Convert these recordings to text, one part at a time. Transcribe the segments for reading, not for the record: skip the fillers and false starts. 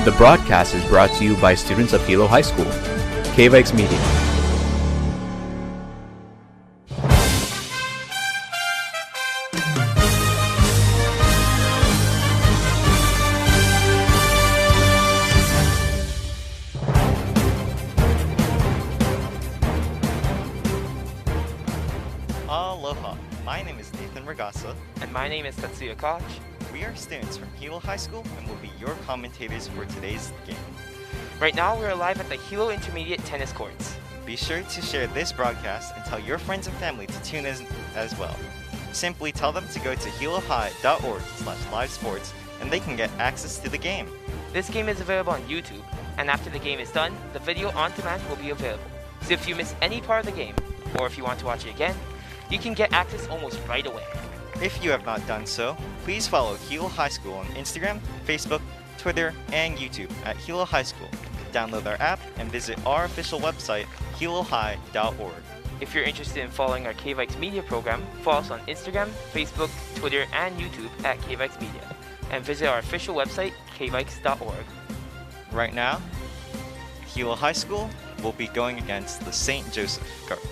The broadcast is brought to you by students of Hilo High School. KVIKS Media. Aloha, my name is Nathan Ragasa. And my name is Tatsuya Koch. We are students from Hilo High School and will be your commentators for today's game. Right now, we're live at the Hilo Intermediate Tennis Courts. Be sure to share this broadcast and tell your friends and family to tune in as well. Simply tell them to go to hilohigh.org/livesports and they can get access to the game. This game is available on YouTube, and after the game is done, the video on demand will be available. So if you miss any part of the game, or if you want to watch it again, you can get access almost right away. If you have not done so, please follow Hilo High School on Instagram, Facebook, Twitter, and YouTube at Hilo High School. Download our app and visit our official website, hilohigh.org. If you're interested in following our KVIKS Media program, follow us on Instagram, Facebook, Twitter, and YouTube at KVIKS Media, and visit our official website, kviks.org. Right now, Hilo High School will be going against the St. Joseph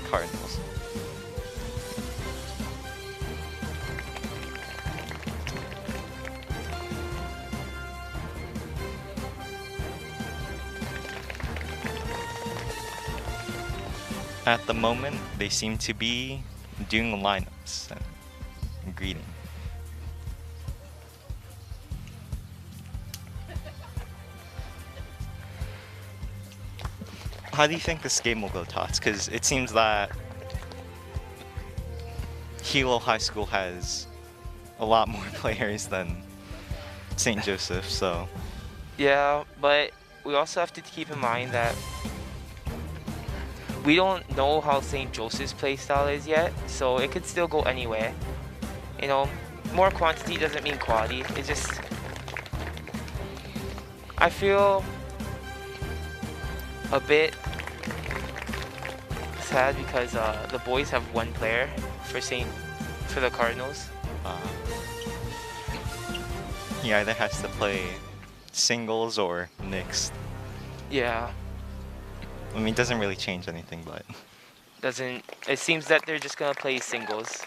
Cardinals. At the moment, they seem to be doing the lineups and greeting. How do you think this game will go, Tots? Because it seems that Hilo High School has a lot more players than St. Joseph, so... Yeah, but we also have to keep in mind that we don't know how St. Joseph's play style is yet, so it could still go anywhere. You know, more quantity doesn't mean quality. It's just... I feel a bit sad because the boys have one player for the Cardinals. He either has to play singles or mixed. Yeah. I mean, it doesn't really change anything, but... It seems that they're just gonna play singles.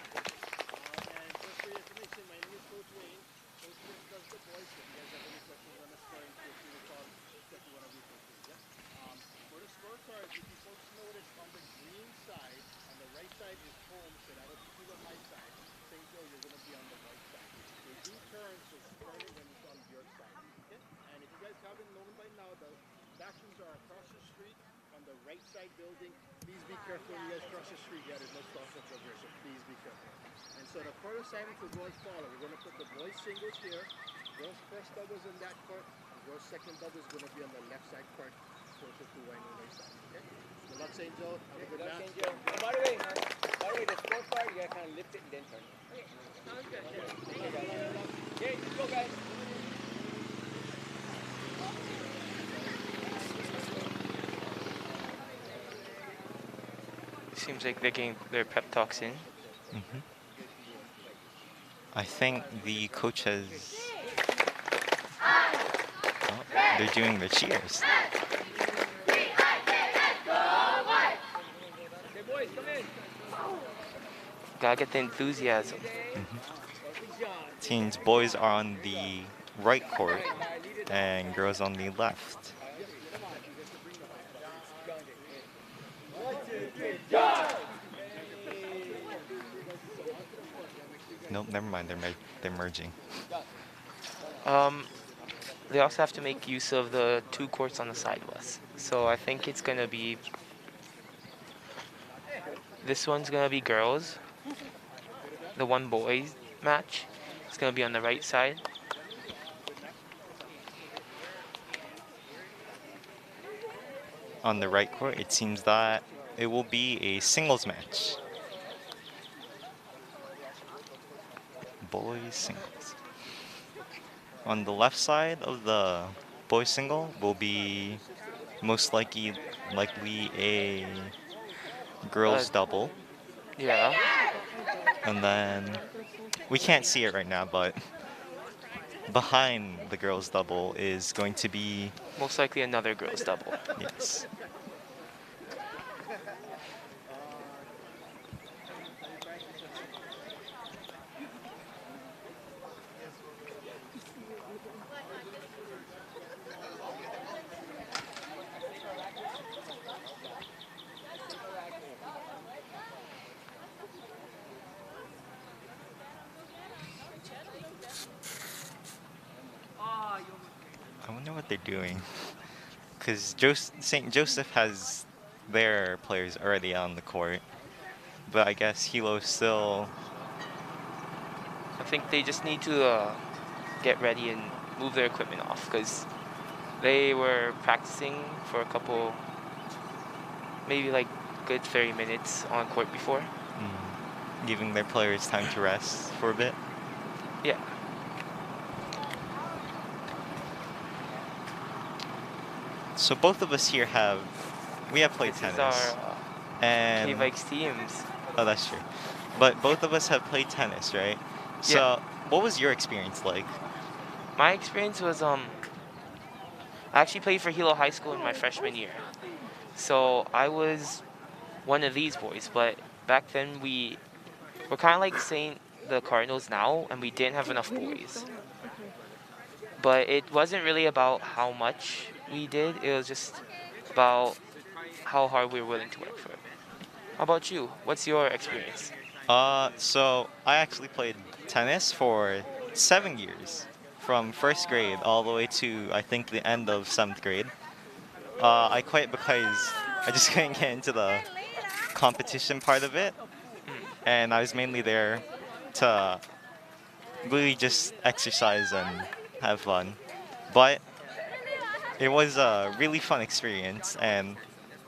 Building. Please be careful when you guys cross the street. Yeah, there's no stop signs over here, so please be careful. And so the court assignment for boys follow. We're going to put the boys singles here. Girls first doubles in that court. The girls second double is going to be on the left side court, closer to Wainwright side. Okay? Good luck, St. Joe. Have a good match. St. Joe. By the way, the scorecard, you gotta kind of lift it and then turn it. Okay. Sounds good. Okay, let's go, guys. Seems like they're getting their pep talks in. Mm-hmm. I think the coach has... Oh, they're doing the cheers. Gotta get the enthusiasm. Mm-hmm. Teams, boys are on the right court and girls on the left. Nope, never mind. They're merging. They also have to make use of the two courts on the side of us. So I think it's gonna be... This one's gonna be girls. The one boys match is gonna be on the right side. On the right court, it seems that it will be a singles match. Boys singles. On the left side of the boys single will be most likely a girls double. Yeah. And then we can't see it right now, but behind the girls' double is going to be, Most likely another girls' double. yes. I wonder what they're doing. Because St. Joseph has their players already on the court. But I guess Hilo still. I think they just need to get ready and move their equipment off because they were practicing for a couple, maybe like good 30 minutes on court before. Giving their players time to rest for a bit. Yeah. So both of us here we have played This tennis. is our and KVIKS teams. Oh, that's true. But both of us have played tennis, right? So what was your experience like? My experience was I actually played for Hilo High School in my freshman year. So I was one of these boys, but back then we're kind of like saying the Cardinals now, and we didn't have enough boys. But it wasn't really about how much we did, it was just about how hard we were willing to work for it. How about you? What's your experience? So I actually played tennis for 7 years, from first grade all the way to I think the end of 7th grade. I quit because I just couldn't get into the competition part of it, and I was mainly there to really just exercise and have fun. But it was a really fun experience, and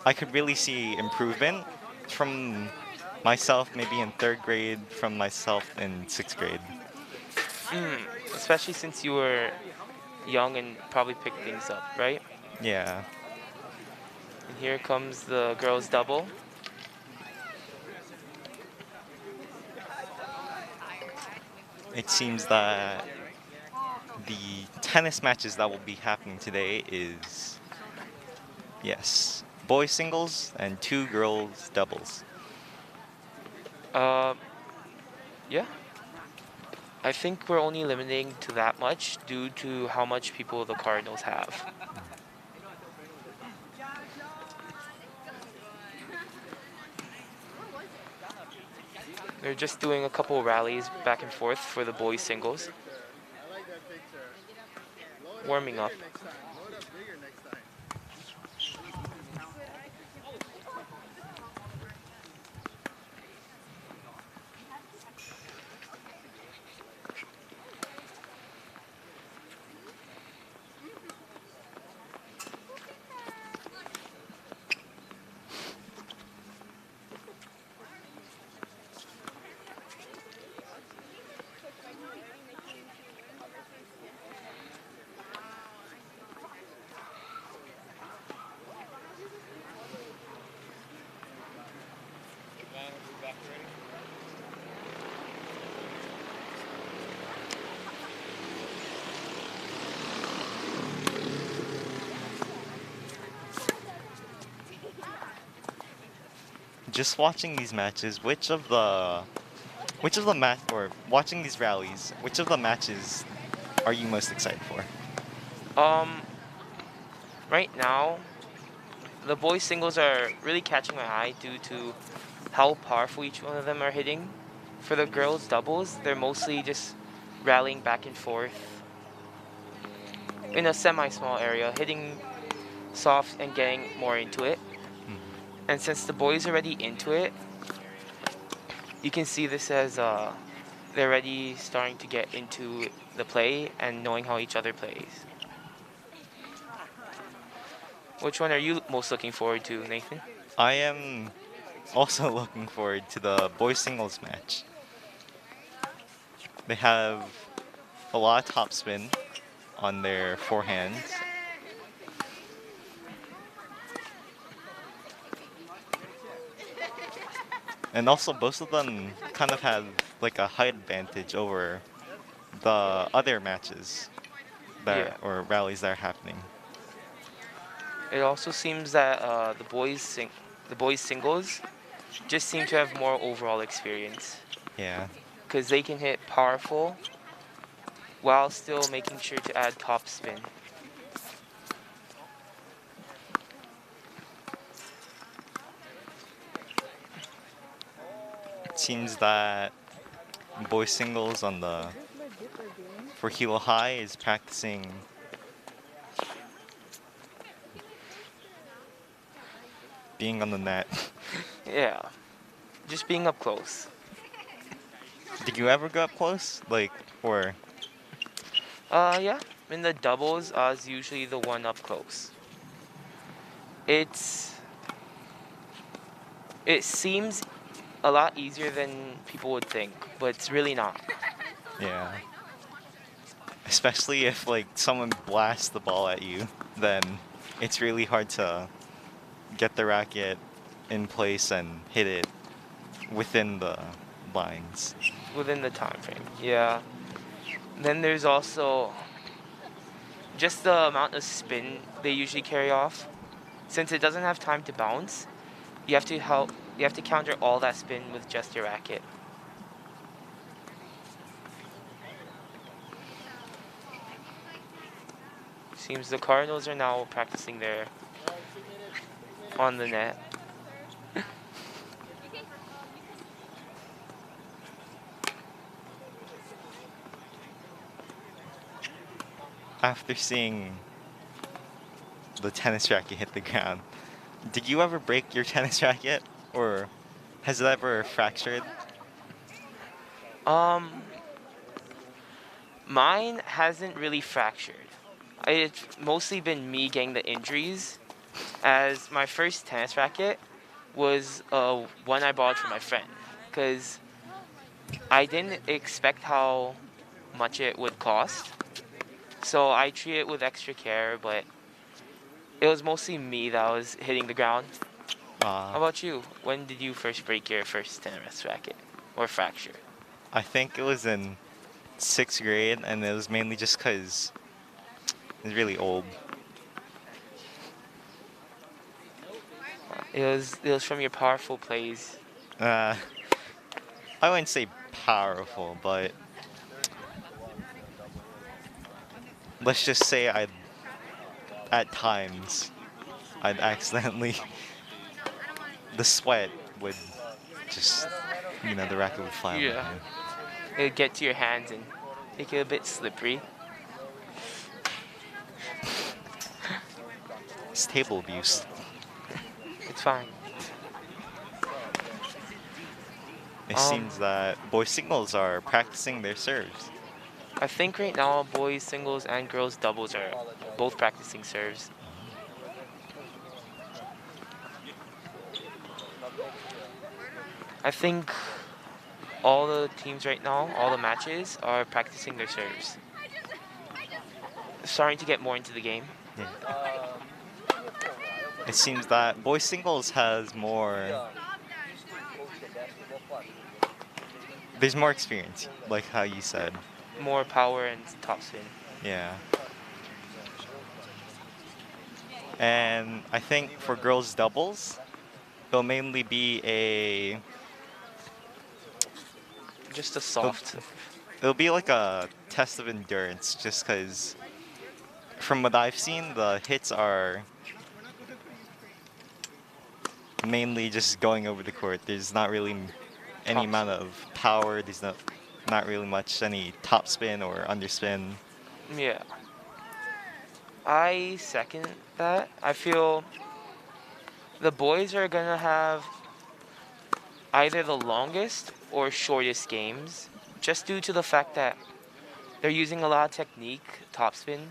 I could really see improvement from myself maybe in 3rd grade, from myself in 6th grade. Especially since you were young and probably picked things up, right? Yeah. And here comes the girls' double. It seems that the tennis matches that will be happening today is, yes, boys singles and 2 girls doubles. Yeah. I think we're only limiting to that much due to how much people the Cardinals have. They're just doing a couple rallies back and forth for the boys singles. I like that picture. Warming up. Next time. Load up bigger next time. Just watching these matches, watching these rallies, which of the matches are you most excited for? Right now, the boys singles are really catching my eye due to how powerful each one of them are hitting. For the girls doubles, they're mostly just rallying back and forth in a semi-small area, hitting soft and getting more into it. And since the boys are already into it, you can see this as they're already starting to get into the play and knowing how each other plays. Which one are you most looking forward to, Nathan? I am also looking forward to the boys singles match. They have a lot of topspin on their forehands. And also both of them kind of have like a height advantage over the other matches Yeah. or rallies that are happening. It also seems that the boys singles just seem to have more overall experience Yeah. because they can hit powerful while still making sure to add top spin. It seems that boys singles on the for Hilo High is practicing being on the net. Yeah, just being up close. Did you ever go up close? Like, or Yeah, in the doubles, I was usually the one up close. It's it seems a lot easier than people would think, but it's really not. yeah. Especially if like someone blasts the ball at you, then it's really hard to get the racket in place and hit it within the lines. Within the time frame. Yeah. Then there's also just the amount of spin they usually carry off. Since it doesn't have time to bounce, you have to counter all that spin with just your racket. Seems the Cardinals are now practicing there on the net. After seeing the tennis racket hit the ground, did you ever break your tennis racket? Or has it ever fractured? Um, Mine hasn't really fractured. It's mostly been me getting the injuries, as my first tennis racket was one I bought for my friend, because I didn't expect how much it would cost. So I treat it with extra care, but it was mostly me that was hitting the ground. How about you? When did you first break your first tennis racket or fracture? I think it was in 6th grade, and it was mainly just because it's really old. It was from your powerful plays. Uh, I wouldn't say powerful, but let's just say at times, I'd accidentally, the sweat would just, the racket would fly on my Yeah. hand. It'd get to your hands and make it a bit slippery. It's table abuse. It's fine. It seems that boys singles are practicing their serves. I think right now boys singles and girls doubles are both practicing serves. I think all the teams right now, all the matches, are practicing their serves. Starting to get more into the game. Yeah. It seems that boys singles has more. There's more experience, like how you said. More power and top spin. Yeah. And I think for girls doubles, it'll mainly be Just a soft. it'll be like a test of endurance, just because from what I've seen, the hits are mainly just going over the court. There's not really any amount of power. There's not really much any top spin or underspin. Yeah. I second that. I feel the boys are gonna have either the longest or shortest games, just due to the fact that they're using a lot of technique, topspin.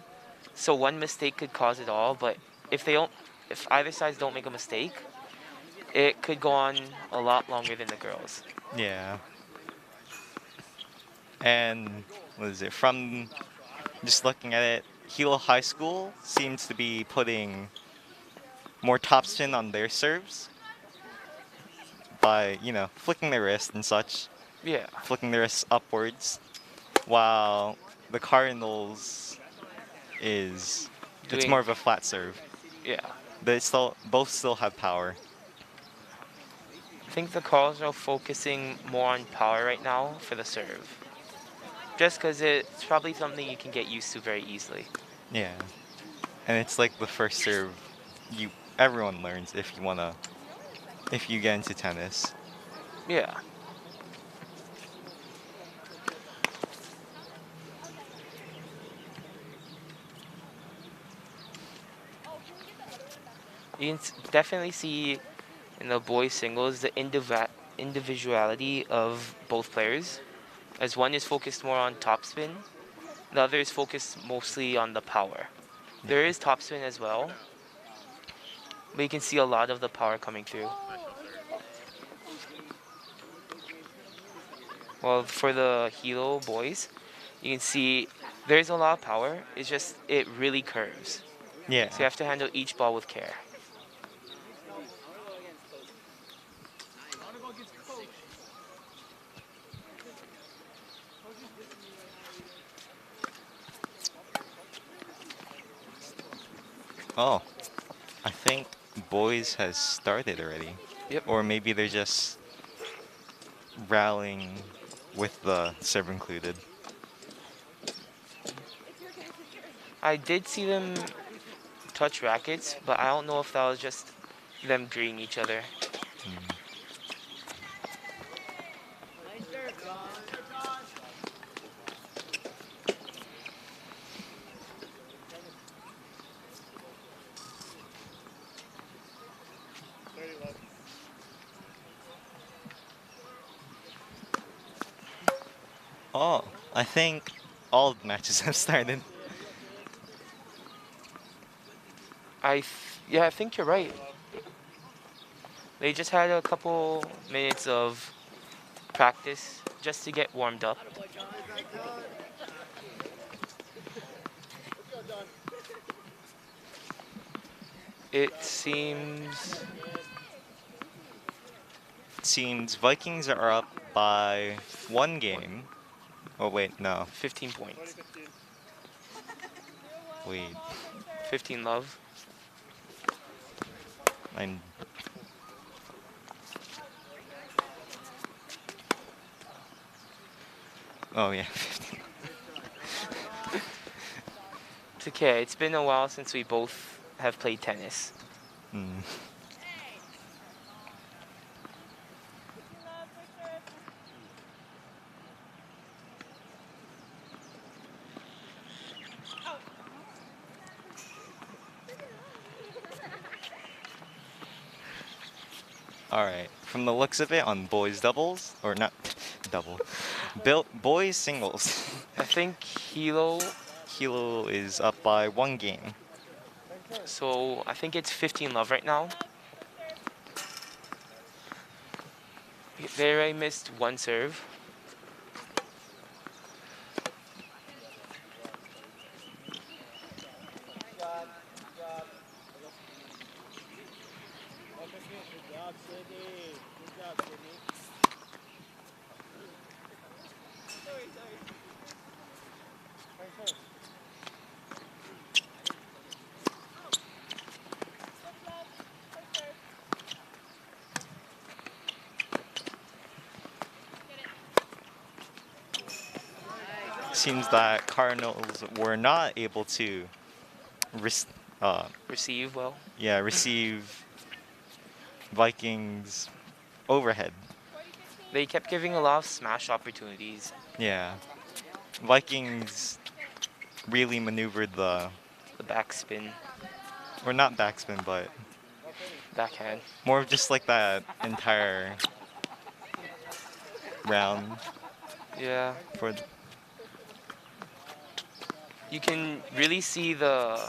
So one mistake could cause it all, but if either sides don't make a mistake, it could go on a lot longer than the girls. Yeah. And what is it? From just looking at it, Hilo High School seems to be putting more topspin on their serves by, flicking their wrist and such, Yeah. flicking their wrists upwards, while the Cardinals it's Doing, more of a flat serve. yeah. They both still have power. I think the Cardinals are focusing more on power right now for the serve. Just because it's probably something you can get used to very easily. Yeah, and it's like the first serve everyone learns if you get into tennis. Yeah. You can definitely see in the boys singles the individuality of both players, as one is focused more on topspin, the other is focused mostly on the power. There is topspin as well, but you can see a lot of the power coming through. Well, for the Hilo boys, you can see there's a lot of power. It's just it really curves. Yeah. So you have to handle each ball with care. Oh, I think boys has started already. Yep. Or maybe they're just rallying with the serve included. I did see them touch rackets, but I don't know if that was just them greeting each other. Oh, I think all matches have started. Yeah, I think you're right. They just had a couple minutes of practice just to get warmed up. It seems Seems Vikings are up by 1 game. Oh wait, no. 15 points. Wait. 15 love. I'm Oh yeah. It's okay. It's been a while since we both have played tennis. Mm. All right. From the looks of it, on boys doubles or not double, boys singles, I think Hilo, Hilo is up by 1 game. so I think it's 15 love right now. They already missed one serve. Good job, Sydney. Good job, Sydney. Seems that Cardinals were not able to Receive well. receive Vikings overhead. They kept giving a lot of smash opportunities. Yeah. Vikings really maneuvered The backspin, or not backspin, but backhand. more of just like that entire round Yeah. for You can really see the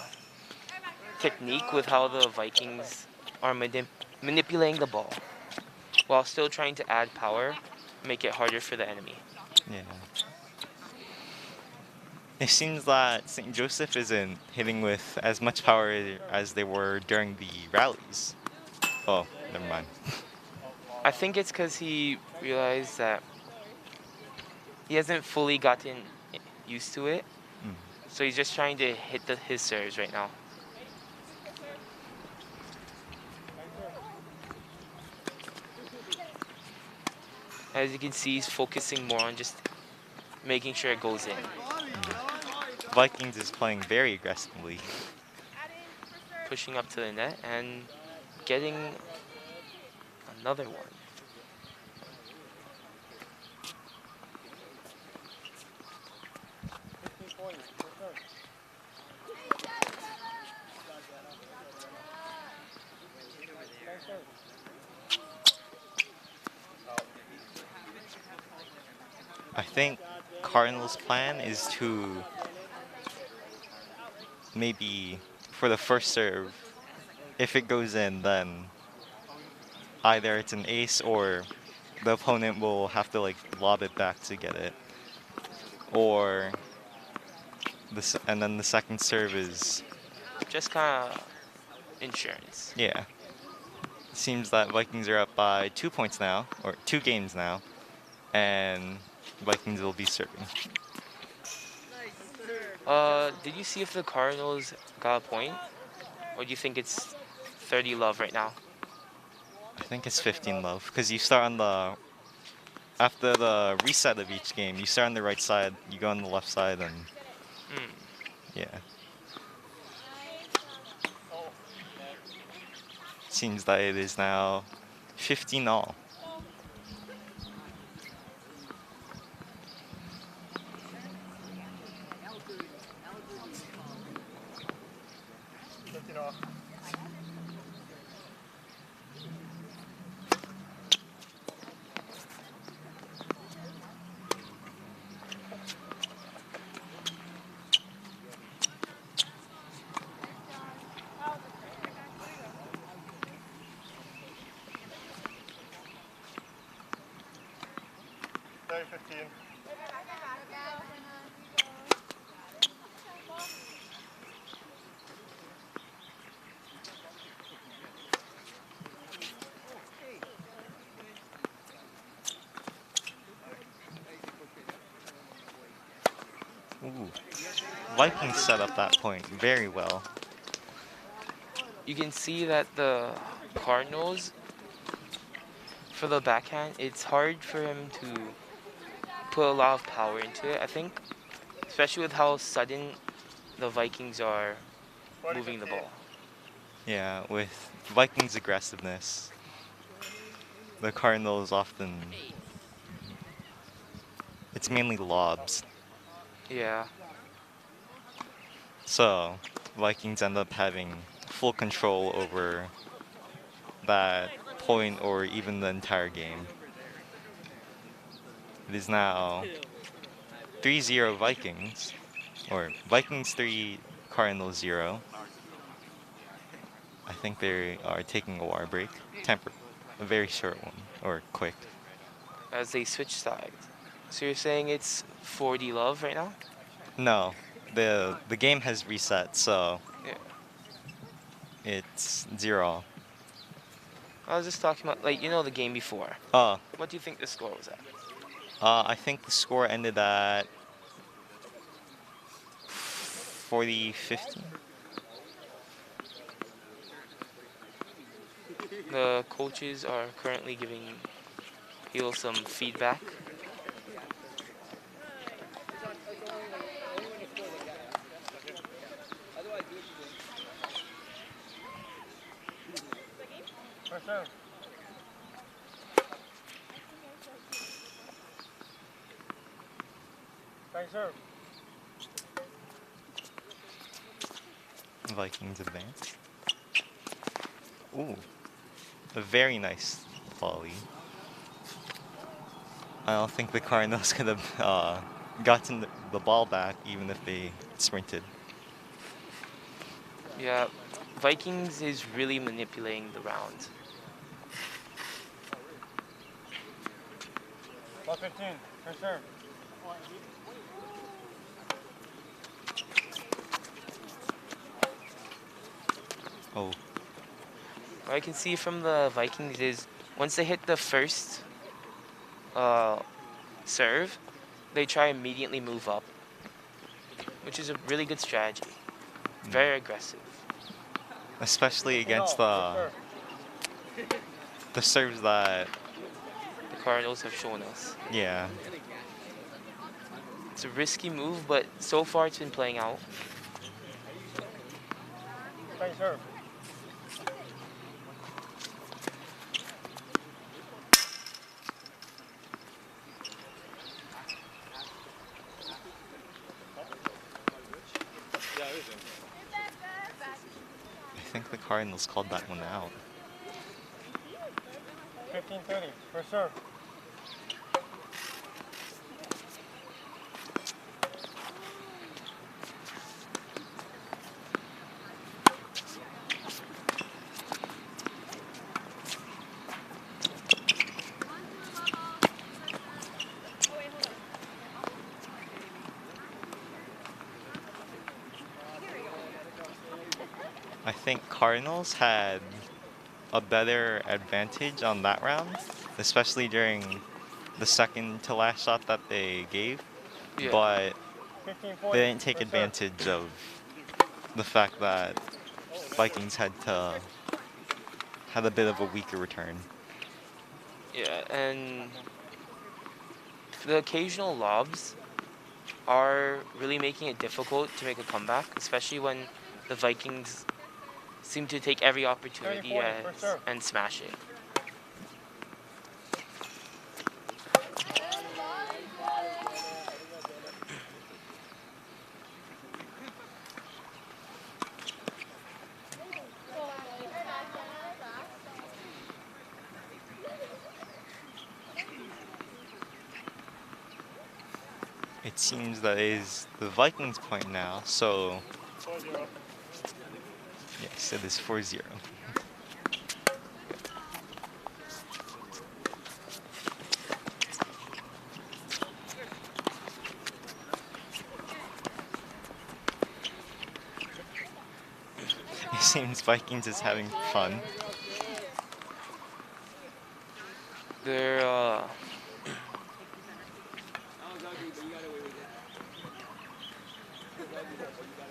technique with how the Vikings are manipulating the ball while still trying to add power, make it harder for the enemy. yeah. It seems that St. Joseph isn't hitting with as much power as they were during the rallies. Oh, never mind. I think it's because he realized that he hasn't fully gotten used to it. Mm. So he's just trying to hit his serves right now. As you can see, he's focusing more on just making sure it goes in. Vikings is playing very aggressively. Pushing up to the net and getting another one. I think Cardinals' plan is to maybe for the first serve, if it goes in, then either it's an ace or the opponent will have to like lob it back to get it, or and then the second serve is Just kind of insurance. yeah. Seems that Vikings are up by 2 points now, or 2 games now, and Vikings will be serving. Did you see if the Cardinals got a point? Or do you think it's 30 love right now? I think it's 15 love because you start on the after the reset of each game. You start on the right side, you go on the left side, and yeah. Seems that it is now 15 all. Ooh. Vikings set up that point very well. You can see that the Cardinals, for the backhand, it's hard for him to put a lot of power into it, I think. Especially with how sudden the Vikings are moving the ball. Yeah, with Vikings aggressiveness, the Cardinals often it's mainly lobs. Yeah. So Vikings end up having full control over that point or even the entire game. It is now 3-0 Vikings, or Vikings 3, Cardinals 0. I think they are taking a water break. A very short one, or quick. As they switch sides. So you're saying it's 40 love right now? No, the game has reset, so Yeah. it's 0. I was just talking about, like, the game before. Uh, What do you think the score was at? I think the score ended at 40-15. The coaches are currently giving Hilo some feedback. Vikings advance. Ooh, a very nice volley. I don't think the Cardinals could have gotten the ball back even if they sprinted. Yeah, Vikings is really manipulating the round. Ball 15, first serve. Oh, What I can see from the Vikings is once they hit the first serve, they try immediately move up. which is a really good strategy. Very aggressive. Especially against the serves that, The Cardinals have shown us. yeah. It's a risky move, but so far it's been playing out. Nice serve. I think the Cardinals called that one out. 15-30 for serve. I think Cardinals had a better advantage on that round, especially during the second to last shot that they gave. Yeah. But 15-40 they didn't take for serve. advantage of the fact that Vikings had a bit of a weaker return. Yeah, and the occasional lobs are really making it difficult to make a comeback, especially when the Vikings seem to take every opportunity 30-40 for serve. and smash it. It seems that is the Vikings' point now, so 4-0. yes, it is 4-0. It seems Vikings is having fun. They're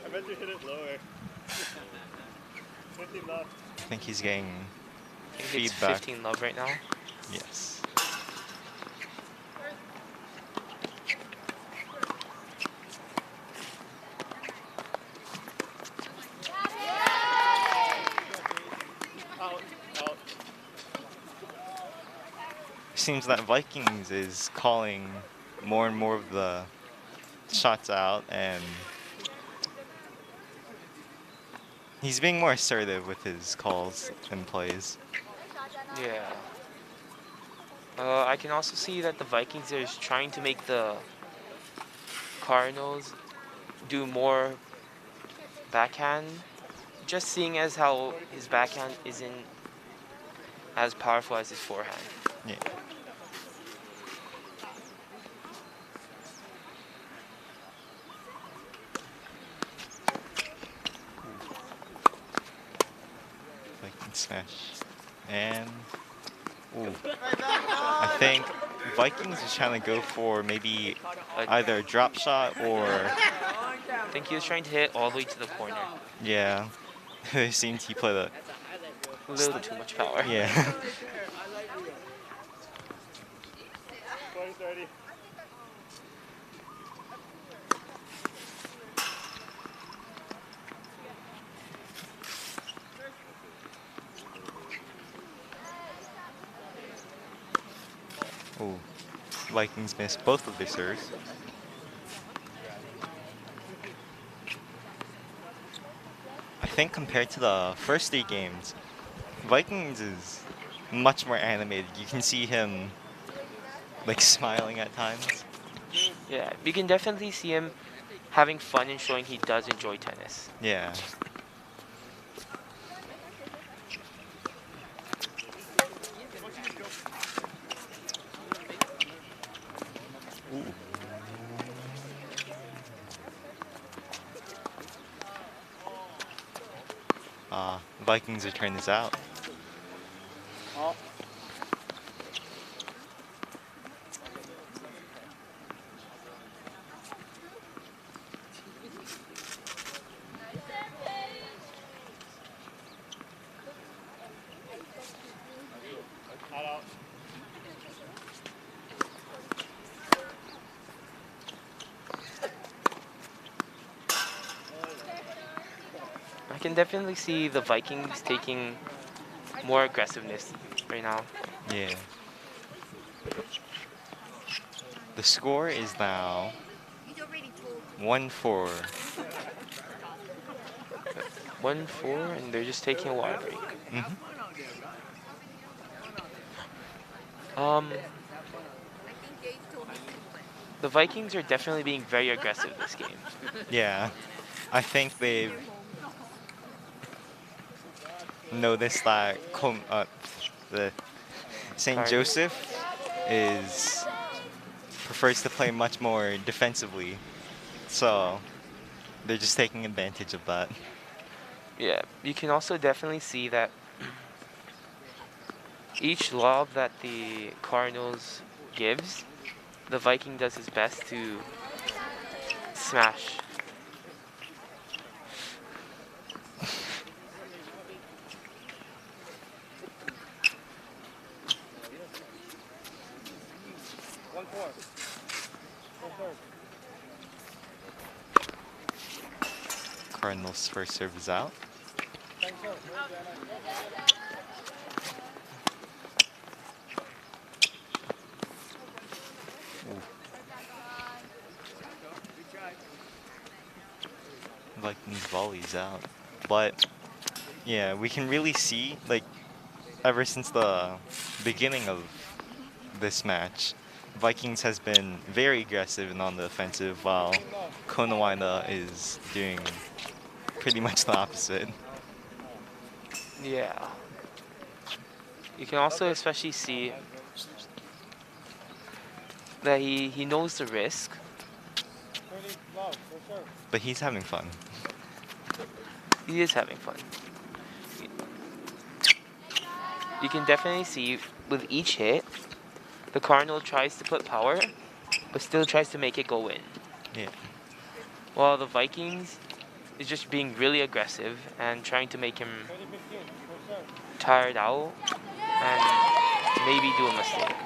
I bet you hit it lower. 50 left. I think he's getting I think it's feedback. 15 love right now. Yes. Out. Out. Seems that Vikings is calling more and more of the shots out, and he's being more assertive with his calls and plays. Yeah. I can also see that the Vikings are trying to make the Cardinals do more backhand, just seeing as how his backhand isn't as powerful as his forehand. Yeah. Viking smash. And ooh. I think Vikings is trying to go for maybe either a drop shot or I think he was trying to hit all the way to the corner. yeah. It seems he played a A little too much power. yeah. 20-30. Ooh. Vikings missed both of their serves. I think compared to the first 3 games, Vikings is much more animated. You can see him like smiling at times. Yeah, you can definitely see him having fun and showing he does enjoy tennis. Yeah. Ooh. Vikings are turning this out. Oh. can definitely see the Vikings taking more aggressiveness right now. Yeah. The score is now 1-4. 1-4, and they're just taking a water break. Hmm. Um, the Vikings are definitely being very aggressive this game. Yeah. I think they've noticed that the St. Cardinals. Joseph is prefers to play much more defensively, so they're just taking advantage of that. Yeah, you can also definitely see that each lob that the Cardinals gives, the Viking does his best to smash. Cardinals' first serve is out. Ooh. Vikings volleys out. But yeah, we can really see, like, ever since the beginning of this match, Vikings has been very aggressive and on the offensive, while Konawaida is doing pretty much the opposite. Yeah. You can also especially see that he knows the risk. But he's having fun. He is having fun. You can definitely see with each hit, the Cardinal tries to put power, but still tries to make it go in. Yeah. While the Vikings is just being really aggressive and trying to make him tired out and maybe do a mistake.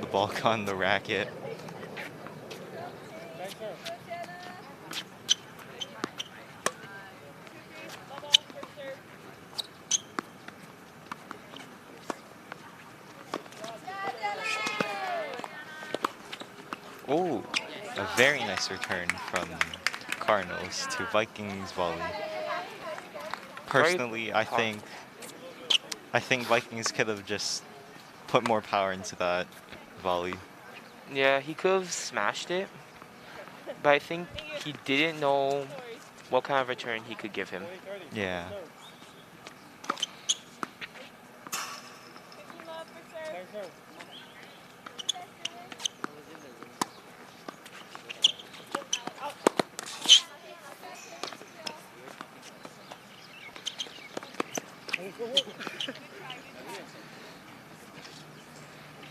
The ball caught in the racket. Oh, a very nice return from Cardinals to Vikings volley. Personally, I think Vikings could have just put more power into that volley. Yeah, he could have smashed it, but I think he didn't know what kind of return he could give him. Yeah.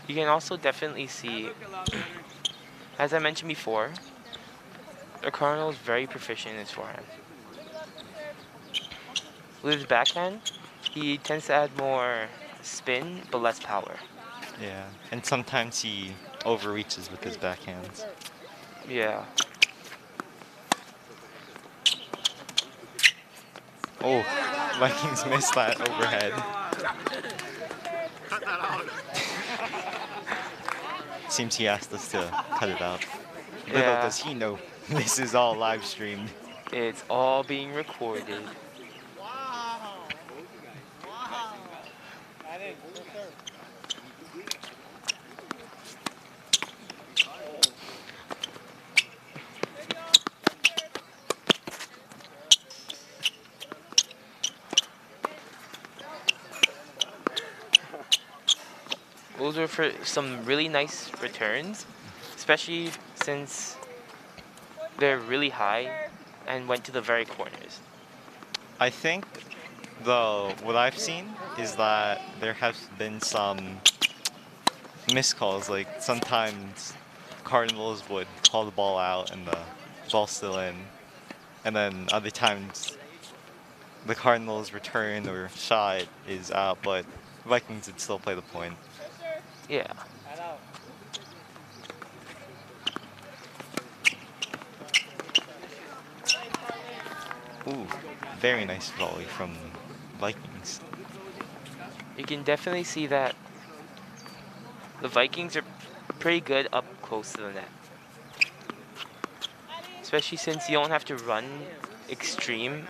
You can also definitely see, as I mentioned before, the Cardinal is very proficient in his forehand. With his backhand, he tends to add more spin but less power. Yeah. And sometimes he overreaches with his backhands. Yeah. Oh, Vikings missed that overhead. Seems he asked us to cut it out. Little Yeah. does he know, this is all live streamed. It's all being recorded. Those were for some really nice returns, especially since they're really high and went to the very corners. I think, though, what I've seen is that there have been some missed calls. Like, sometimes Cardinals would call the ball out and the ball's still in. and then other times the Cardinals' return or shot is out, but Vikings would still play the point. Yeah. Ooh, very nice volley from Vikings. You can definitely see that the Vikings are pretty good up close to the net. Especially since you don't have to run extreme.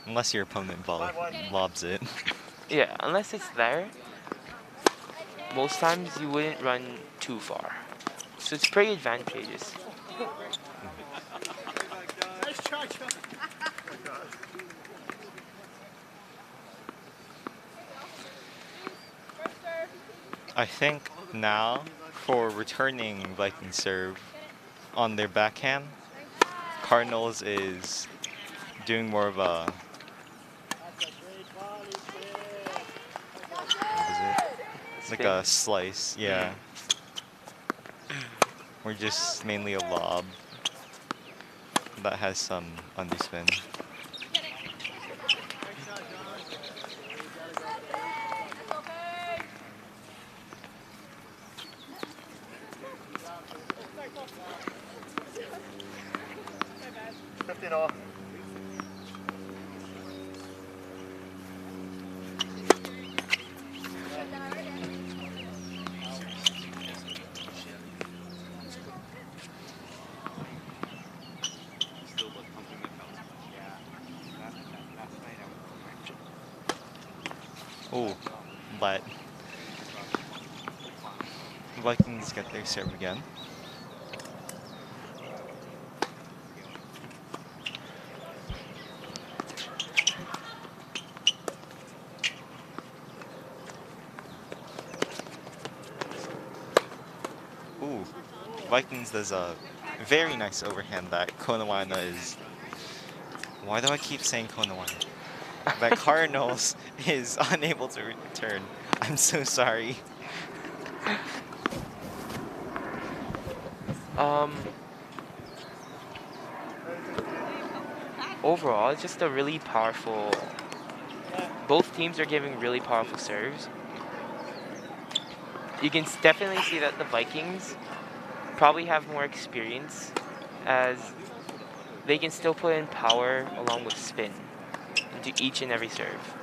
Unless your opponent lobs it. Yeah, unless it's there. Most times you wouldn't run too far. So it's pretty advantageous. Nice charge. I think now for returning Viking serve on their backhand, Cardinals is doing more of a what is it? Like a slice, yeah. Or just mainly a lob that has some underspin. Oh, but Vikings get their serve again. Ooh, Vikings does a very nice overhand that Konawana is. Why do I keep saying Konawana? That Cardinals is unable to return. I'm so sorry. Overall, it's just a really powerful. Both teams are giving really powerful serves. You can definitely see that the Vikings probably have more experience, as they can still put in power along with spin into each and every serve.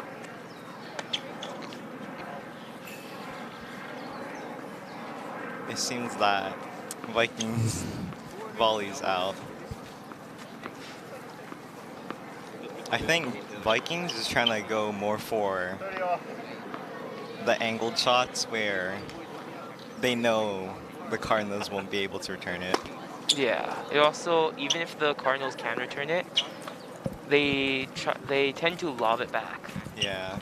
It seems that Vikings volleys out. I think Vikings is trying to go more for the angled shots where they know the Cardinals won't be able to return it. Yeah. It also, even if the Cardinals can return it, they tend to lob it back. Yeah,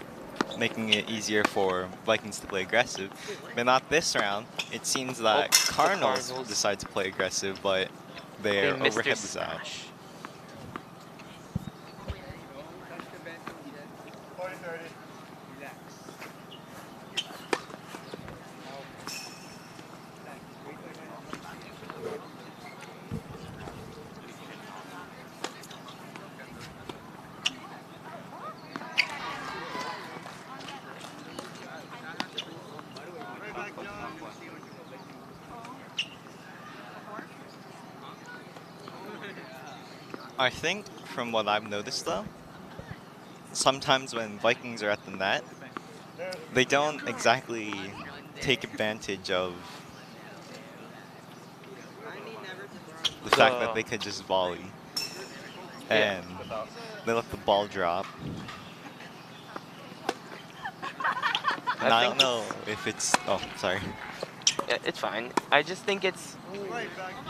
making it easier for Vikings to play aggressive. But not this round. It seems that Cardinals decide to play aggressive, but their They missed their overhead was out. smash. I think from what I've noticed though, sometimes when Vikings are at the net, they don't exactly take advantage of the fact that they could just volley. And they let the ball drop. And I don't know if it's... Oh, sorry. It's fine. I just think it's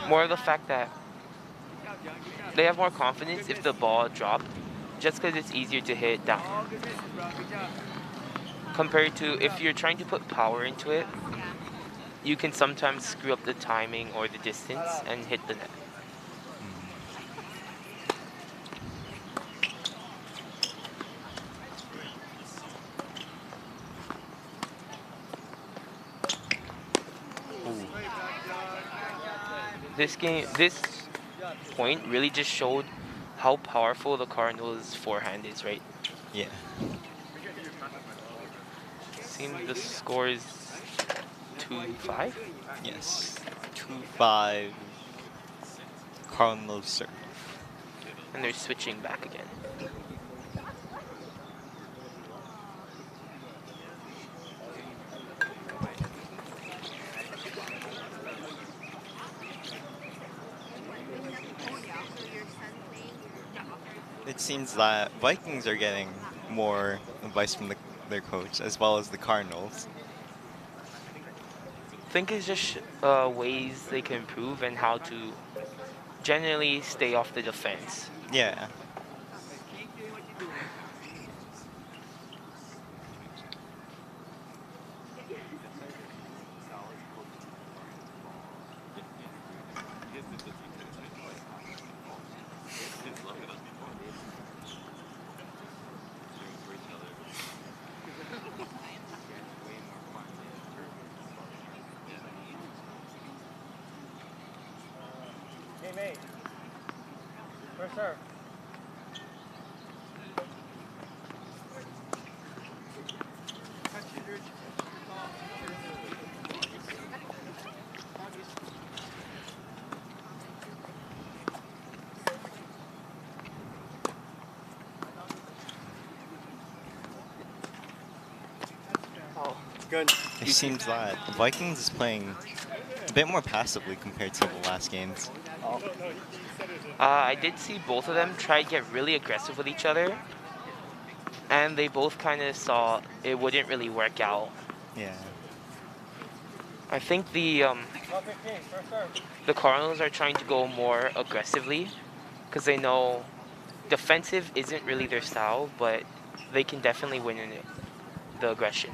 more of the fact that they have more confidence if the ball dropped, just because it's easier to hit down. Compared to if you're trying to put power into it, you can sometimes screw up the timing or the distance and hit the net. point really just showed how powerful the Cardinals' forehand is, right? Yeah. Seems the score is 2-5. Yes. 2-5. Cardinals serve. And they're switching back again. It seems that Vikings are getting more advice from their coach as well as the Cardinals. I think it's just ways they can improve and how to generally stay off the defense. Yeah. Game 8. First serve. Oh, Good. It seems that the Vikings is playing a bit more passively compared to the last games. I did see both of them try to get really aggressive with each other, and they both kind of saw it wouldn't really work out. Yeah. I think the 15. First serve. the Cardinals are trying to go more aggressively because they know defensive isn't really their style, but they can definitely win in it, the aggression.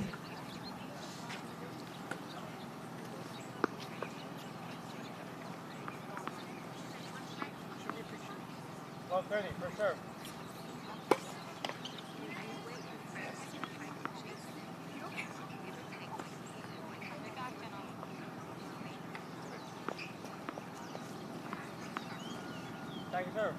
Ball 30. First serve. Second serve.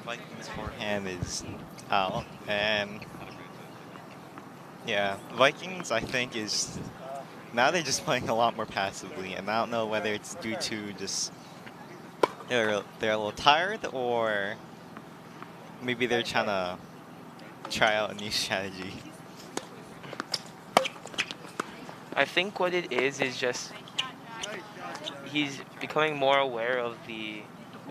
Vikings forehand is out, and yeah, Vikings I think is now they're just playing a lot more passively, and I don't know whether it's due to just they're a little tired or maybe they're trying to try out a new strategy. I think what it is just he's becoming more aware of the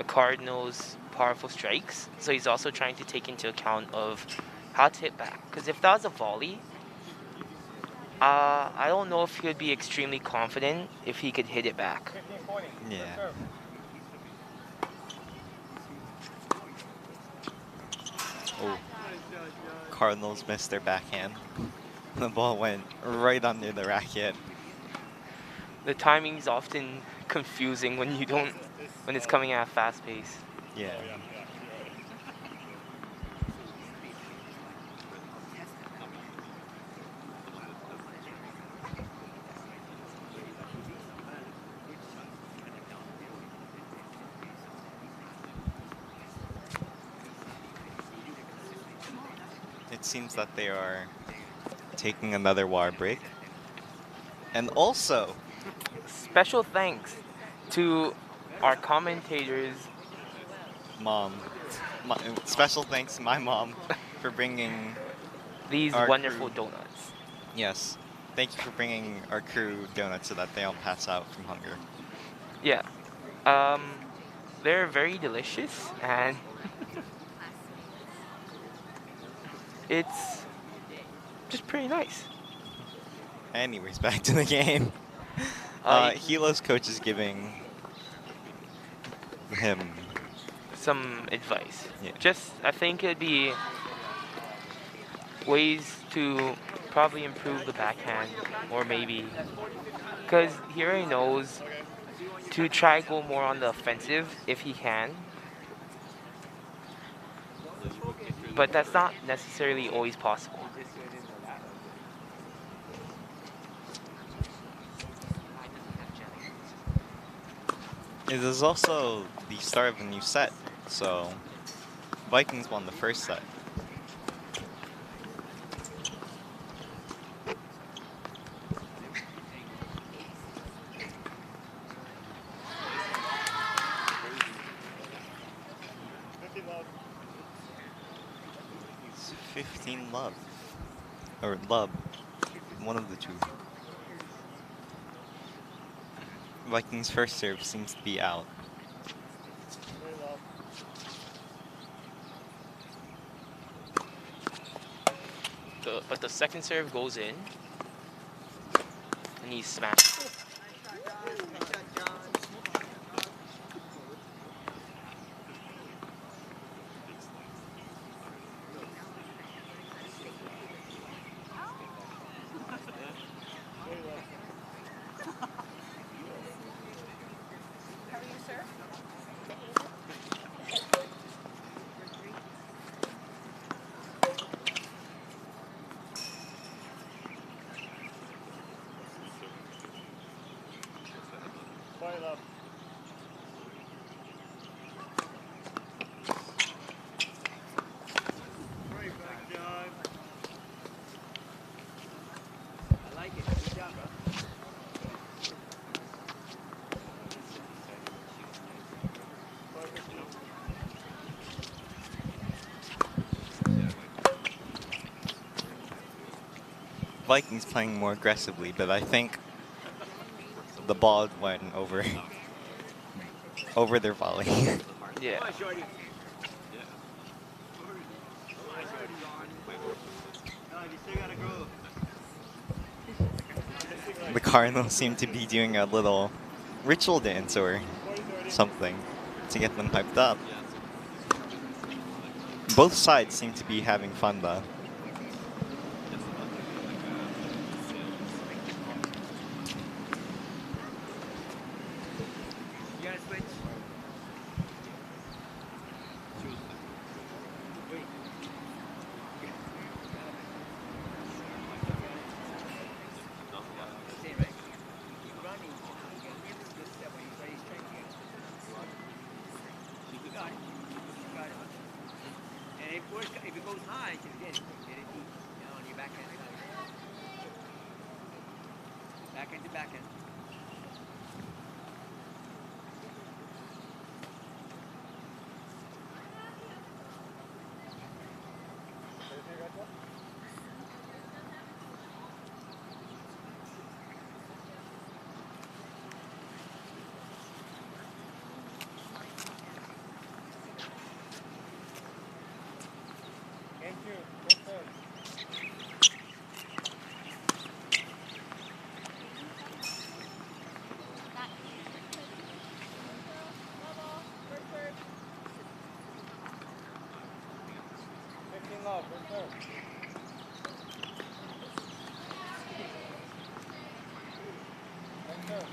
Cardinals' powerful strikes, so he's also trying to take into account of how to hit back. Because if that was a volley, I don't know if he would be extremely confident if he could hit it back. 15-20. Yeah. First serve. Oh, Cardinals missed their backhand. The ball went right under the racket. The timing's often confusing when when it's coming at a fast pace. Yeah. It seems that they are taking another water break. And also, Special thanks to our commentators. special thanks to my mom for bringing These our wonderful crew. donuts. Yes. Thank you for bringing our crew donuts so that they don't pass out from hunger. Yeah. They're very delicious and it's just pretty nice. Anyways, back to the game. Hilo's coach is giving him some advice. Yeah. Just, I think it'd be ways to probably improve the backhand, or maybe, because he already knows to try go more on the offensive if he can. But that's not necessarily always possible. It is also the start of a new set, so Vikings won the first set. It's 15 love. Or love. One of the two. Vikings' first serve seems to be out. But the second serve goes in, and he smashed. Vikings playing more aggressively, but I think the ball went over over their volley. Yeah. The Cardinals seem to be doing a little ritual dance or something to get them hyped up. Both sides seem to be having fun though. If it goes high, you can get it deep, on your back end. Back end to back end. Thank you. Good serve. Love, good serve. Good serve.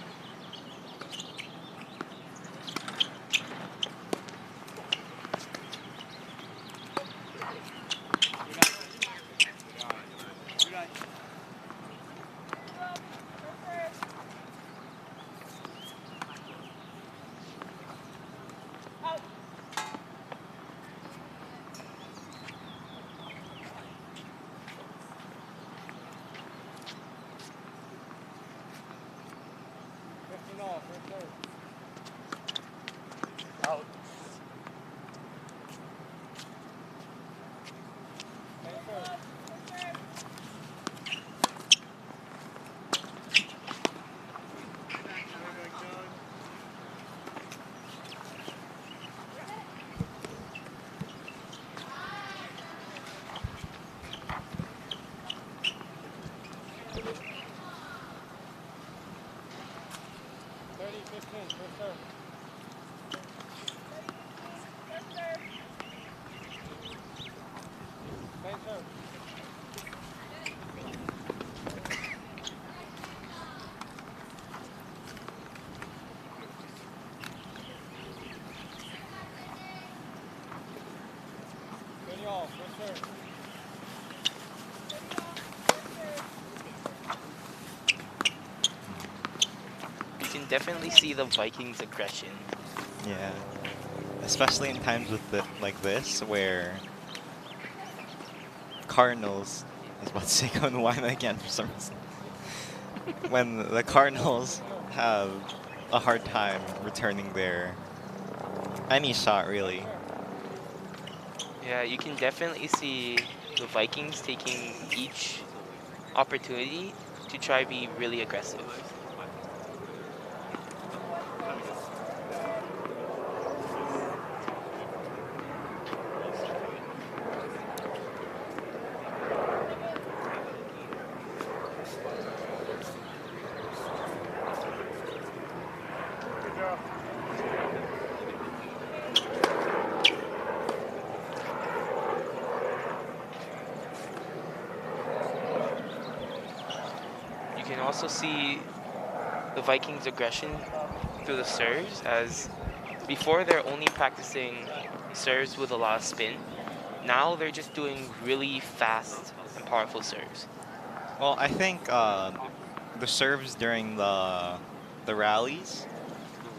Out. can definitely see the Vikings' aggression. Yeah. Especially in times like this where Cardinals, I was about to say Carolina again for some reason. When the Cardinals have a hard time returning their any shot really. Yeah, you can definitely see the Vikings taking each opportunity to try be really aggressive. You can also see the Vikings' aggression through the serves, as before they're only practicing serves with a lot of spin. Now they're just doing really fast and powerful serves. Well, I think the serves during the rallies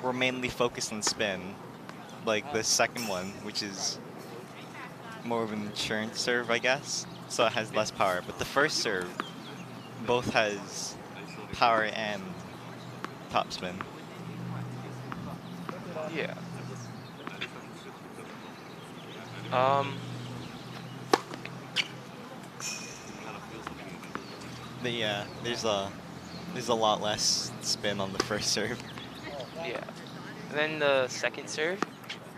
were mainly focused on spin, like the second one, which is more of an insurance serve, I guess. So it has less power. But the first serve both has power and topspin. Yeah. Um, Yeah, there's a lot less spin on the first serve. yeah. And then the second serve,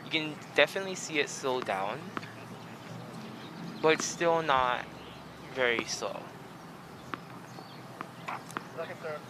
you can definitely see it slow down, but it's still not very slow. Second serve.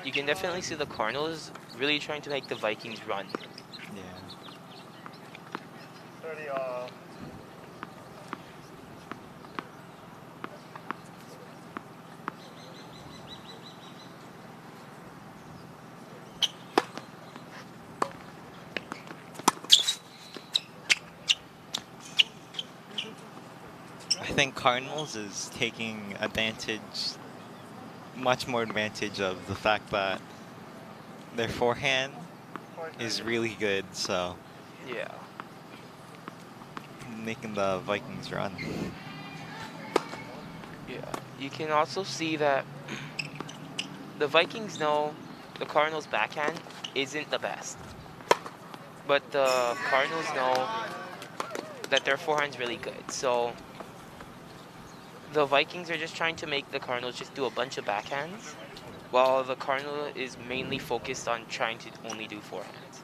You can definitely see the Cardinals really trying to make the Vikings run. Yeah. 30 I think Cardinals is taking much more advantage of the fact that their forehand is really good, so Yeah. making the Vikings run. Yeah. You can also see that the Vikings know the Cardinals' backhand isn't the best. But the Cardinals know that their forehand's really good. So the Vikings are just trying to make the Cardinals just do a bunch of backhands, while the Cardinal is mainly focused on trying to only do forehands.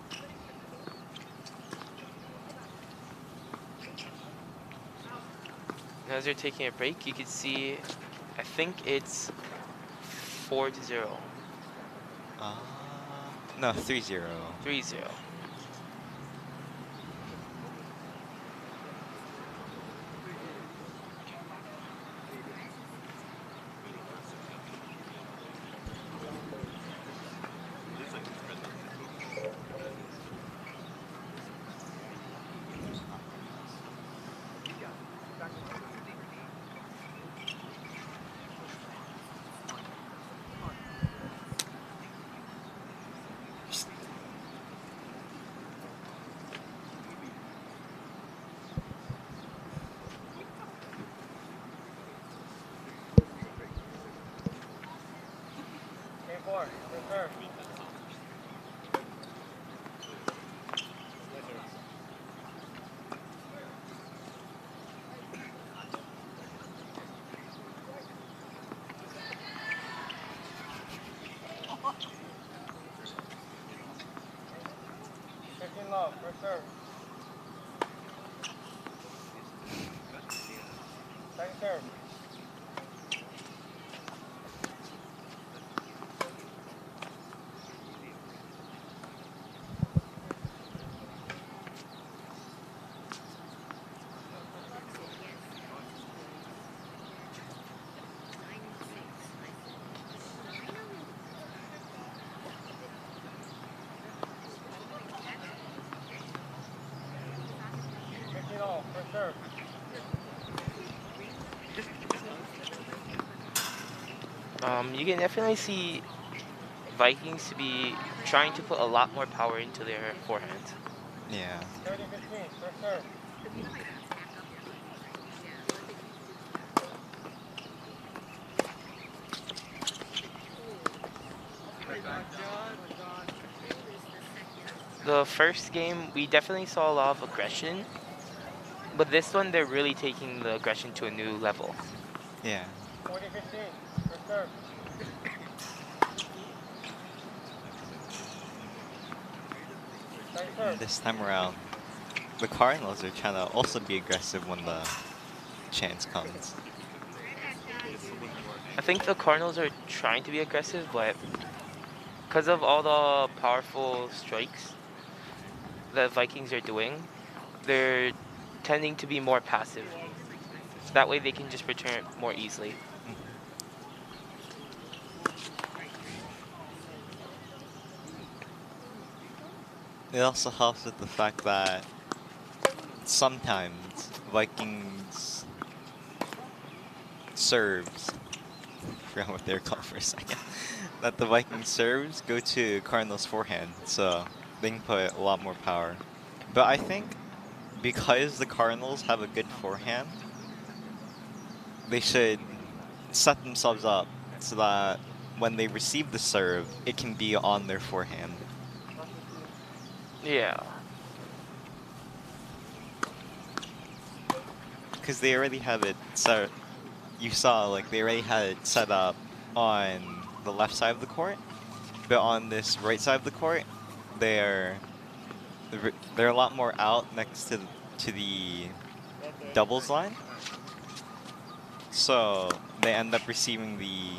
And as they're taking a break, you can see, I think it's 4-0. Uh, no, 3-0. 3-0. Game 4. First serve. Love, first serve. serve. First serve. You can definitely see Vikings to be trying to put a lot more power into their forehand. Yeah. 30-15, first serve. The first game, we definitely saw a lot of aggression, but this one, they're really taking the aggression to a new level. Yeah. 40-15, first serve. Second And serve. this time around, the Cardinals are trying to also be aggressive when the chance comes. I think the Cardinals are trying to be aggressive, but because of all the powerful strikes that Vikings are doing, they're tending to be more passive. That way they can just return it more easily. It also helps with the fact that sometimes Vikings serves, I forgot what they're called for a second, that the Vikings serves go to Cardinals forehand, so they can put a lot more power. But I think because the Cardinals have a good forehand, they should set themselves up so that when they receive the serve, it can be on their forehand. Yeah. Because they already have it set. You saw, like, they already had it set up on the left side of the court, but on this right side of the court, they're they're a lot more out next to the doubles line. So they end up receiving the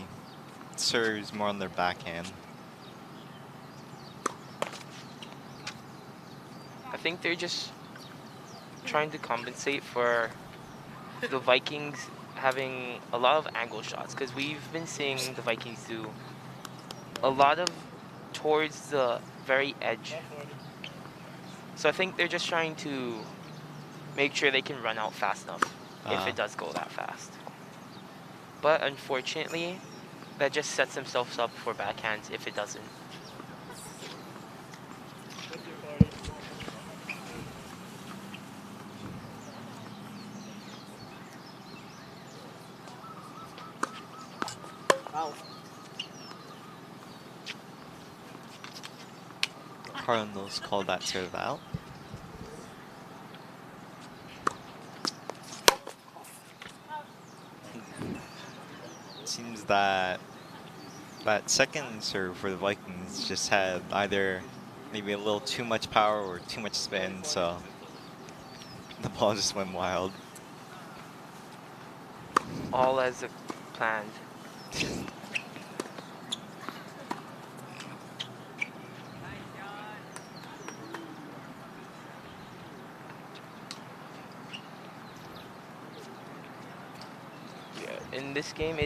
serves more on their backhand. I think they're just trying to compensate for the Vikings having a lot of angle shots, because we've been seeing the Vikings do a lot of towards the very edge. So I think they're just trying to make sure they can run out fast enough if it does go that fast. But unfortunately, that just sets themselves up for backhands if it doesn't. Out. Cardinals call that serve out. Seems that that second serve for the Vikings just had either maybe a little too much power or too much spin, so the ball just went wild. All as planned. Yeah, in this game,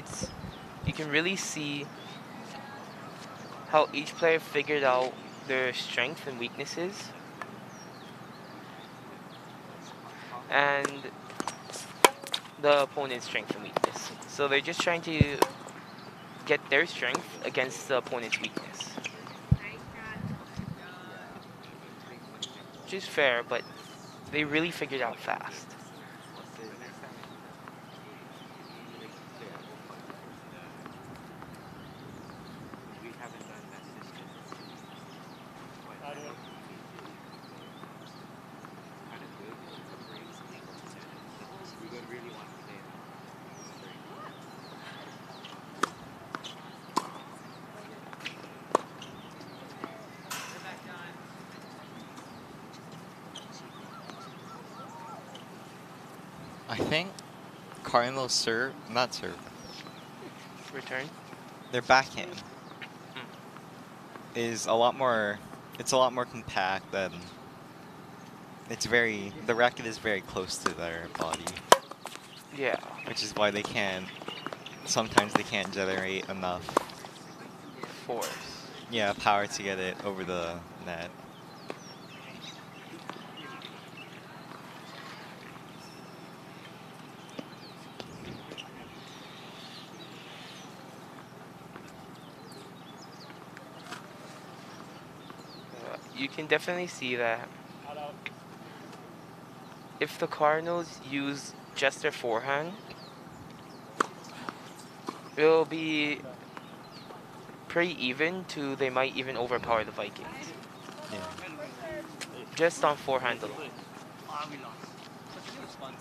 you can really see how each player figured out their strengths and weaknesses, and the opponent's strength and weakness. So they're just trying to get their strength against the opponent's weakness. Which is fair, but they really figured out fast. I think Cardinals not serve. Return. Their backhand is a lot more. It's a lot more compact and the racket is very close to their body, Yeah. which is why sometimes they can't generate enough, Force. yeah, power to get it over the net. You can definitely see that if the Cardinals use just their forehand, it'll be pretty even to they might even overpower the Vikings. Yeah. Just on forehand alone. We lost. But it was fun.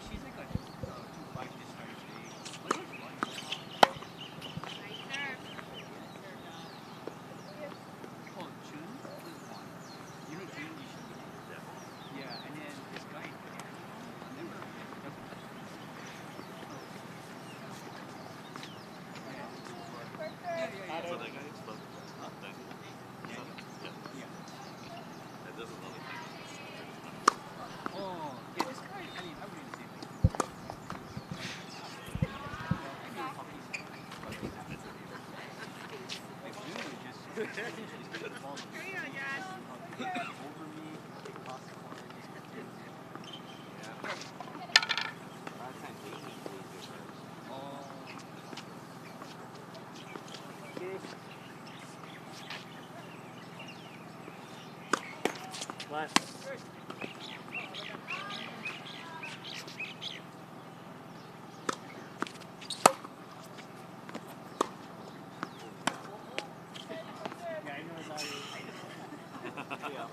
She's like a 2-5 discharge today. But it was fun. Oh, June was one. You know June you should be. Yeah, and then this guy. Oh, yeah, this guy, I mean, I wouldn't say like June would just get the ball over me, toss the ball, and just continue. Yeah, I know about it. Yeah.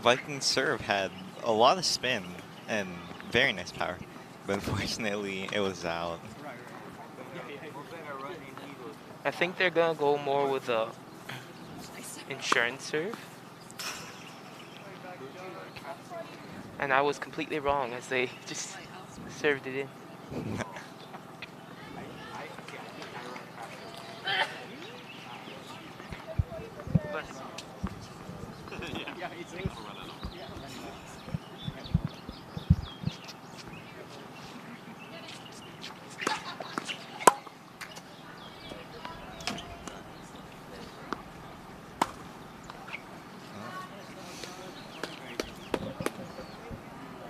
Viking serve had a lot of spin and very nice power, but unfortunately it was out. I think they're gonna go more with the insurance serve. And I was completely wrong as they just served it in.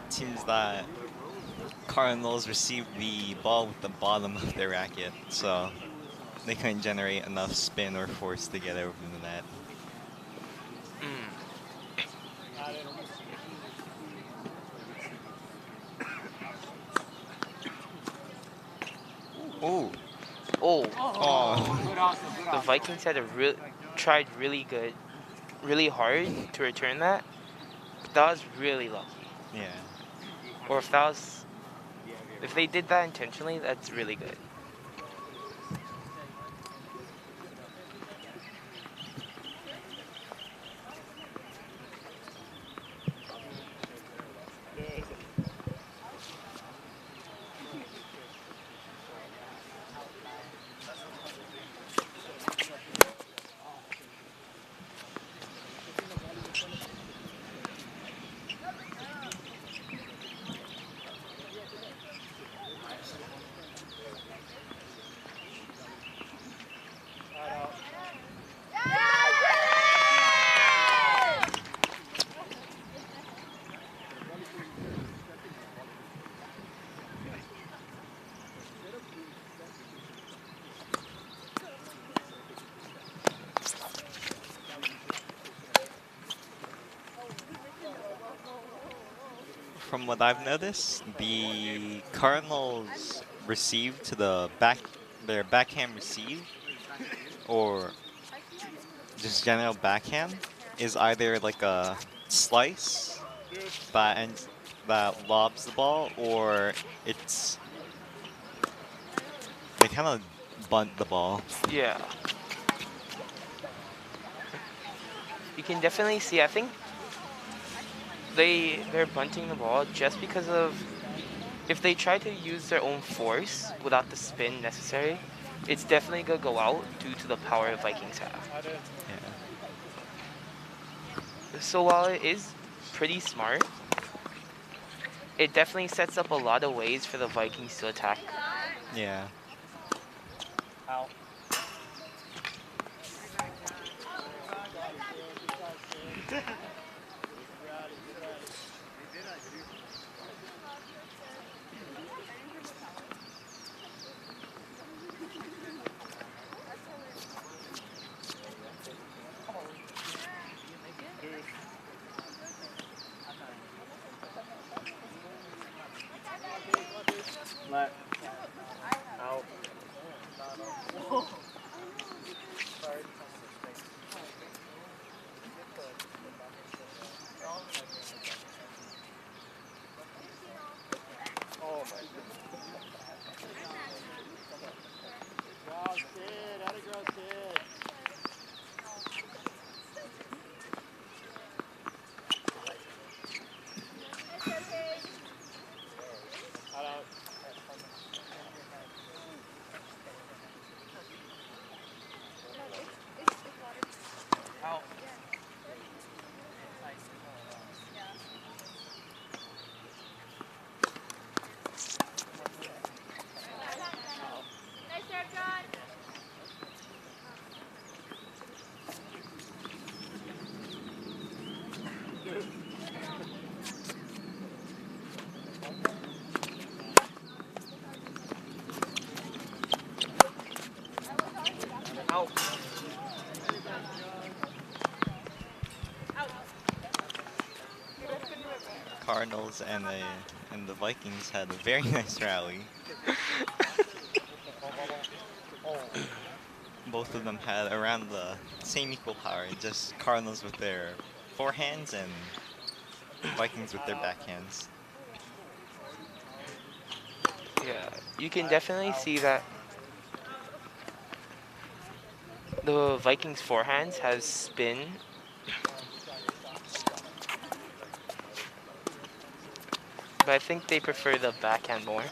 Seems that Cardinals received the ball with the bottom of their racket, so they couldn't generate enough spin or force to get over the net. Ooh. Oh. The Vikings had tried really hard to return that. But that was really lucky. Yeah. Or if they did that intentionally, that's really good. from what I've noticed, the Cardinals receive to their backhand receive, or just general backhand, is either like a slice and that lobs the ball, or it's they kind of bunt the ball. Yeah. You can definitely see, I think they're bunting the ball just because of if they try to use their own force without the spin necessary, it's definitely gonna go out due to the power the Vikings have. Yeah. So while it is pretty smart, it definitely sets up a lot of ways for the Vikings to attack. Yeah. Out. Let. Out. Oh my goodness. Wow, Sid. How'd it go, Sid? Out. Out. Out. Cardinals and the Vikings had a very nice rally. Both of them had around the same equal power, just Cardinals with their forehands and Vikings with their backhands. Yeah, you can definitely see that the Vikings forehands has spin, but I think they prefer the backhand more.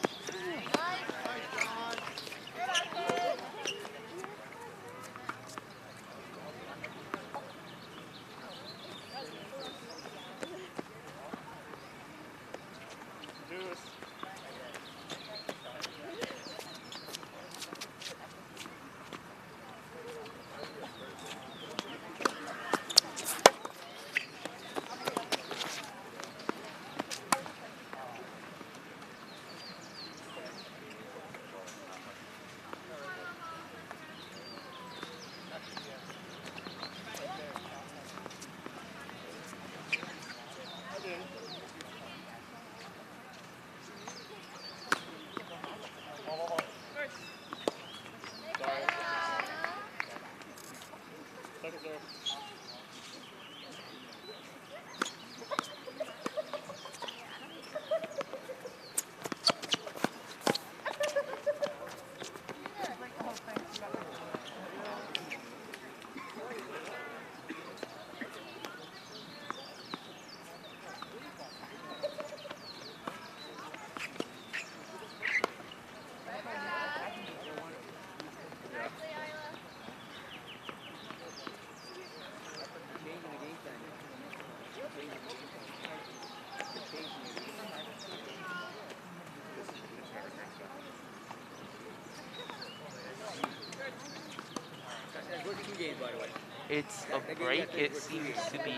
It's a break, it seems to be.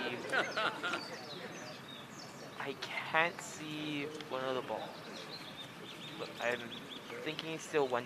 I can't see one of the balls, but I'm thinking it's still 1-3.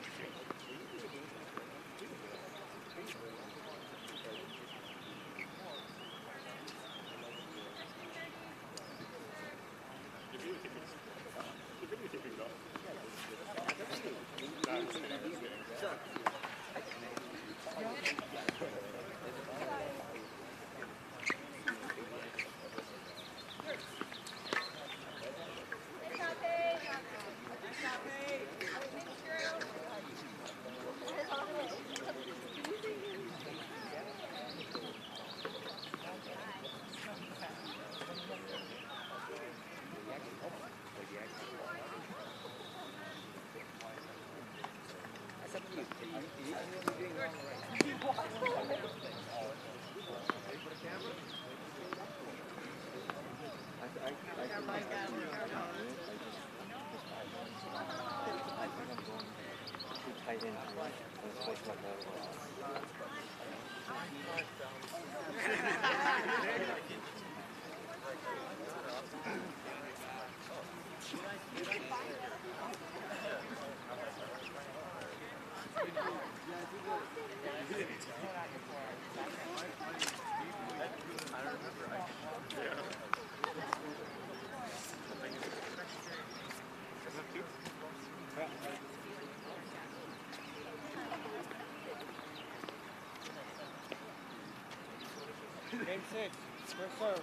Game 6, first serve.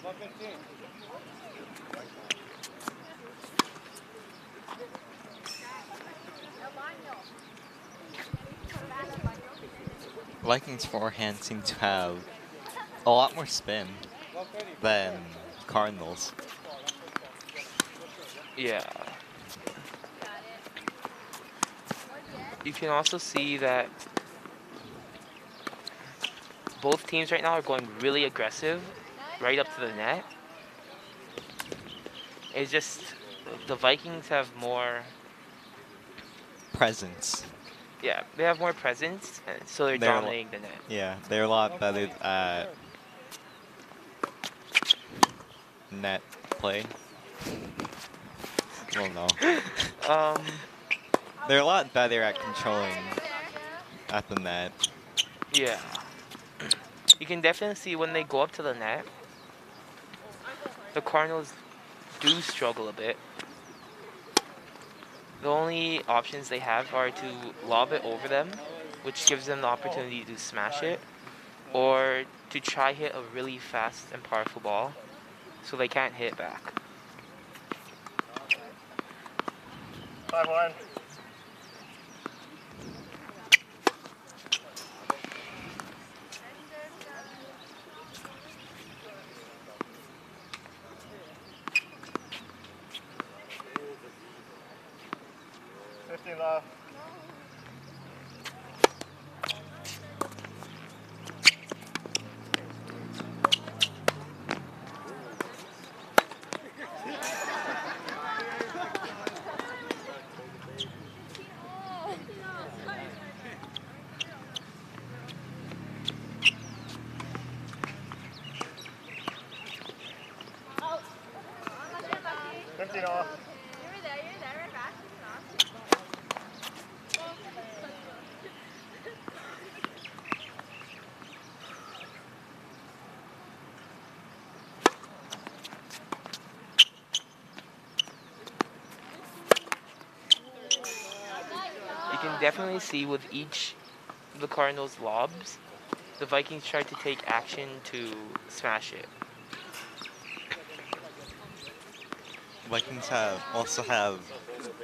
One 15. Vikings forehand seem to have a lot more spin than Cardinals. Yeah. You can also see that both teams right now are going really aggressive right up to the net. It's just the Vikings have more, Presence. yeah, they have more presence, and so they're They're a lo- dominating the net. Yeah, they're a lot better at net play. Well, no. They're a lot better at controlling at the net. Yeah. You can definitely see when they go up to the net, the Cardinals do struggle a bit. The only options they have are to lob it over them, which gives them the opportunity to smash it, or to try hit a really fast and powerful ball, so they can't hit back. 5-1. Love. You can definitely see with each of the Cardinals' lobs, the Vikings tried to take action to smash it. Vikings also have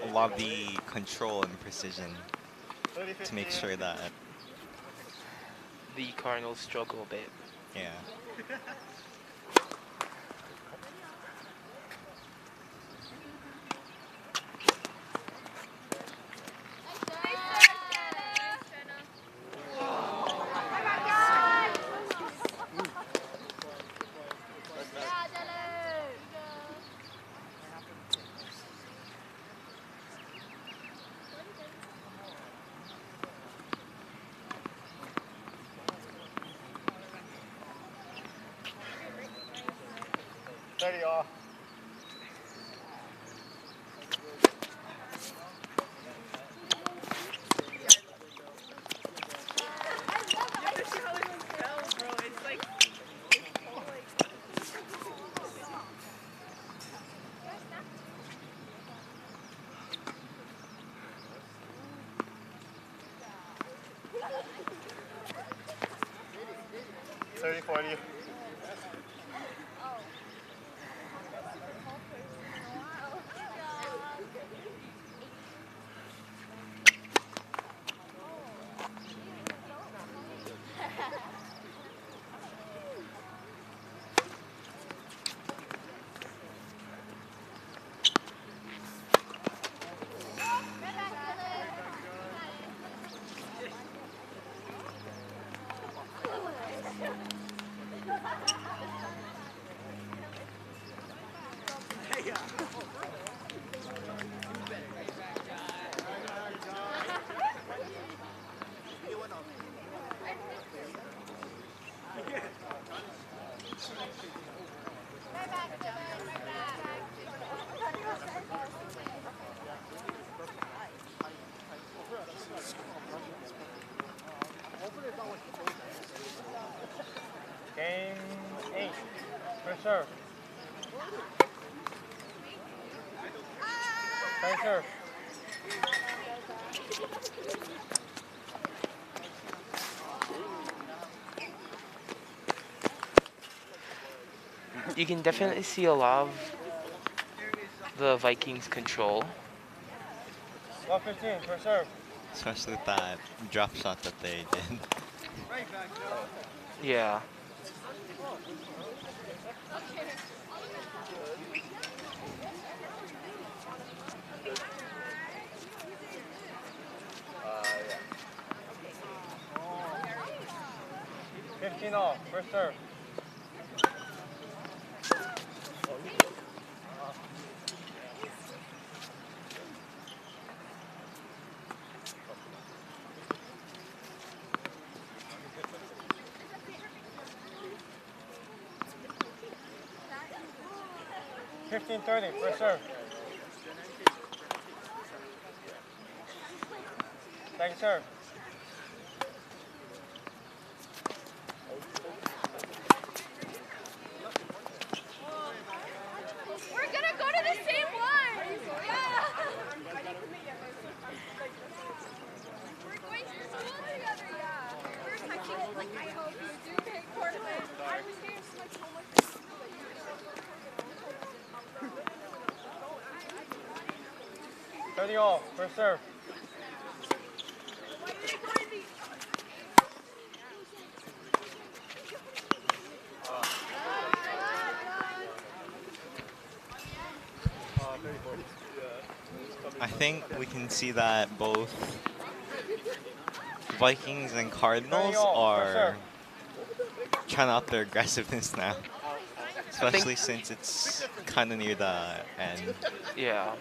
a lot of the control and precision to make sure that, The Cardinals struggle a bit. yeah. Off. $30-40. Game 8. First serve. Second serve. You can definitely see a lot of the Vikings control. 1:15. First serve. Especially with that drop shot that they did. Yeah. Yeah. 15 all. First serve. Fifteen 30. First serve. Second serve. We're gonna go to the same one. Yeah. We're going to school together. Yeah. We're touching. Like I hope you do take Portland. I was getting like so much. 30 all. First serve. I think we can see that both Vikings and Cardinals are trying to up their aggressiveness now. Especially since it's kind of near the end. Yeah.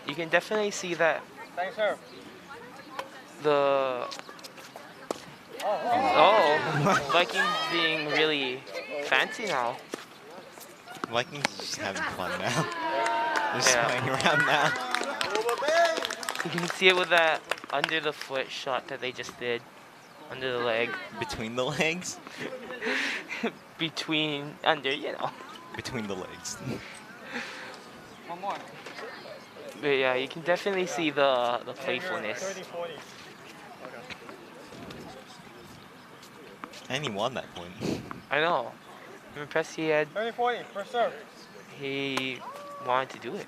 You can definitely see that Second serve. the Vikings being really fancy now. Vikings are just having fun now. They're just Yeah. playing around now. You can see it with that under the foot shot that they just did. Under the leg. Between the legs? Under, you know. Between the legs. One more. But yeah, you can definitely see the playfulness. 30 40. And he won that point. I know. I'm impressed he had 30 40. First serve. he wanted to do it.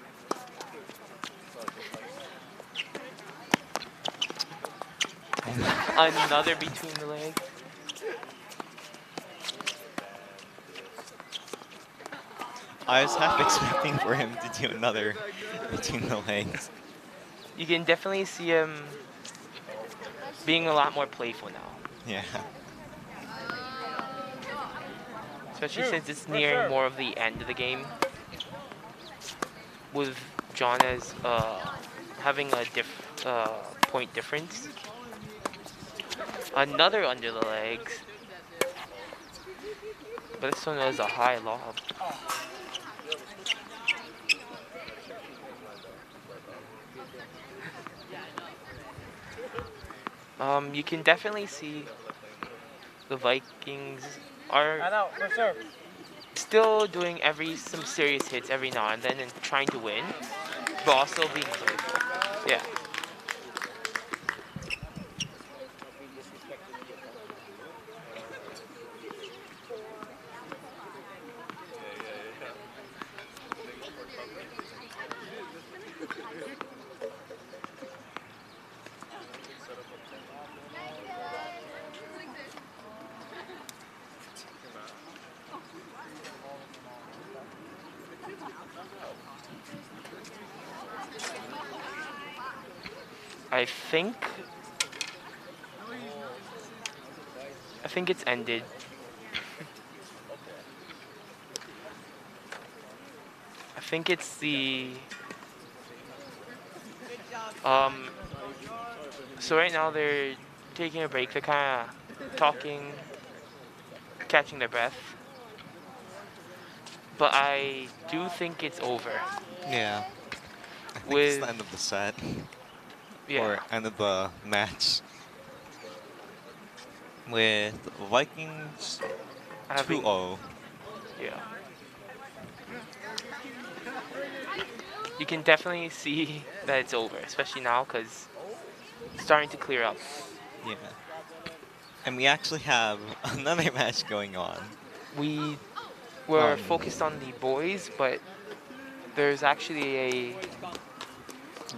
Another between the legs. I was half expecting for him to do another between the legs. You can definitely see him being a lot more playful now. Yeah. Especially since it's nearing more of the end of the game. With John as having a point difference. Another under the legs. But this one was a high lob. You can definitely see the Vikings are still doing some serious hits every now and then and trying to win, but also being playful. Yeah. I think it's ended. I think it's the so right now they're taking a break. They're kind of talking, catching their breath. but I do think it's over. Yeah. I think it's With the end of the set. yeah, Or end of the match. With Vikings having 2-0. yeah, you can definitely see that it's over, especially now because it's starting to clear up. Yeah. And we actually have another match going on. We were Um, focused on the boys, but there's actually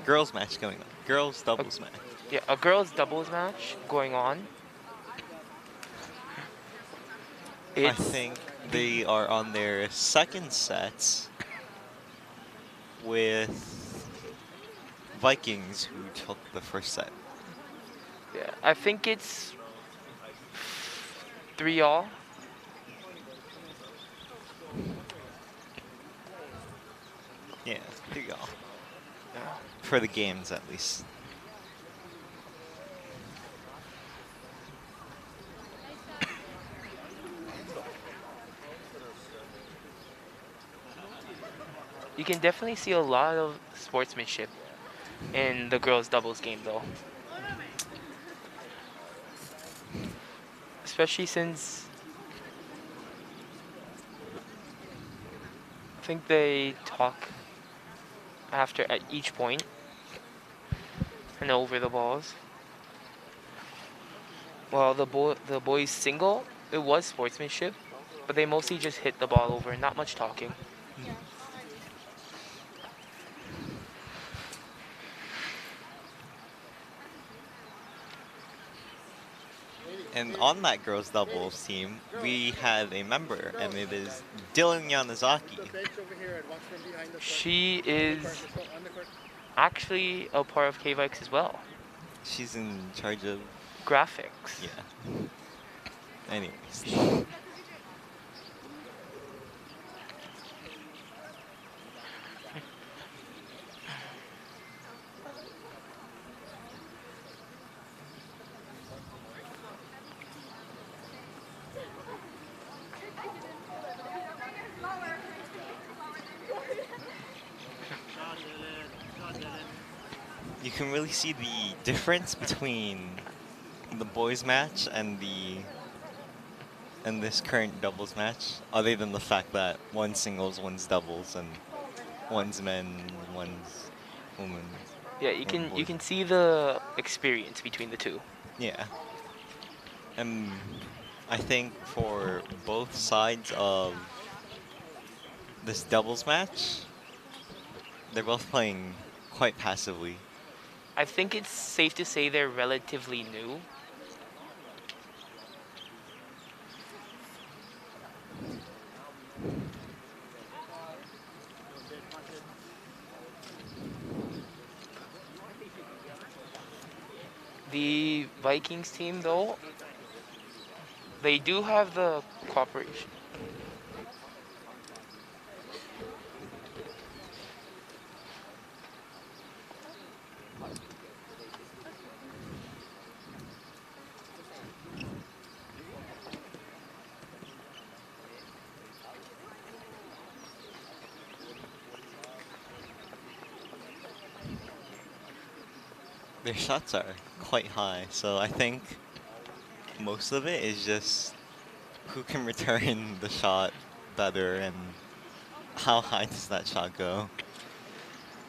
Girls match going on. Girls a doubles match. yeah, a girls doubles match going on. I It's think they are on their second set with Vikings, who took the first set. yeah, I think it's 3-all. Yeah, there you go. Yeah. For the games, at least. You can definitely see a lot of sportsmanship in the girls doubles game though. Especially since I think they talk after at each point and over the balls. Well, the boys single, it was sportsmanship, but they mostly just hit the ball over, not much talking. And on that girls doubles team, we had a member, and it is Dylan Yanazaki. The bench over here and watch from behind the court. She On the is court, let's go on the court. actually a part of KVIKS as well. She's in charge of, Graphics. yeah. Anyways. You can really see the difference between the boys match and this current doubles match, other than the fact that one's singles, one's doubles, and one's men, one's women. Yeah, you can see the experience between the two. Yeah. And I think for both sides of this doubles match, they're both playing quite passively. I think it's safe to say they're relatively new. The Vikings team, though, they do have the cooperation. Their shots are quite high, so I think most of it is just who can return the shot better and how high does that shot go.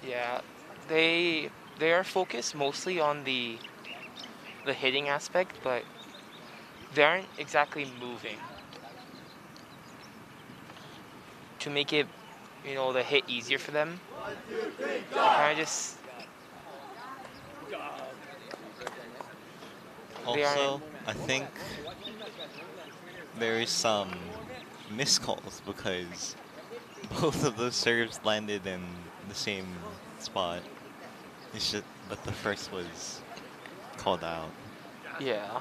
Yeah, they are focused mostly on the hitting aspect, but they aren't exactly moving to make it, the hit easier for them. Kind of just Also, I think there is some miscalls because both of those serves landed in the same spot. It's just that the first was called out. yeah.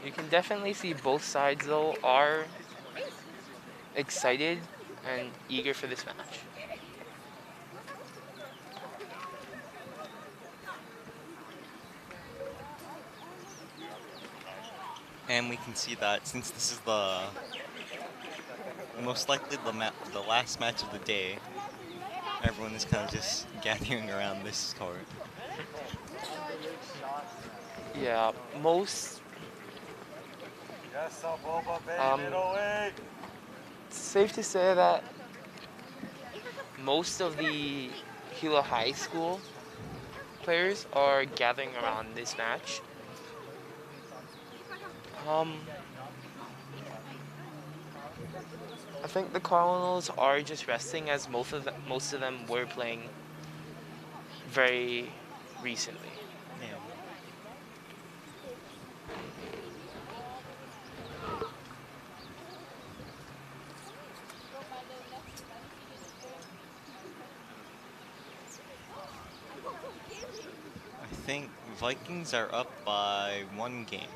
You can definitely see both sides though are excited and eager for this match. And we can see that since this is the most likely the last match of the day, everyone is kind of just gathering around this court. Yeah, most Yes, Boba, Um, baby, middle weight. safe to say that most of the Hilo High School players are gathering around this match. I think the Cardinals are just resting as most of them were playing very recently. Yeah. I think Vikings are up by 1 game.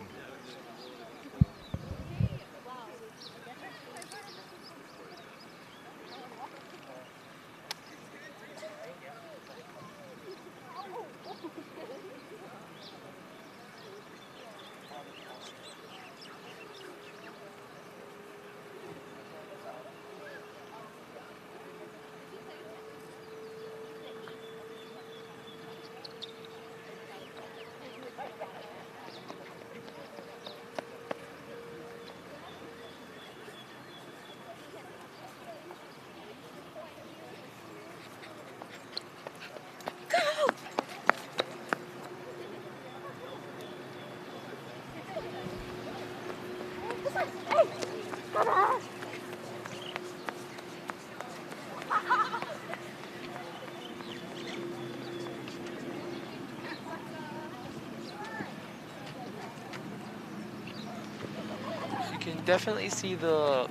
You can definitely see the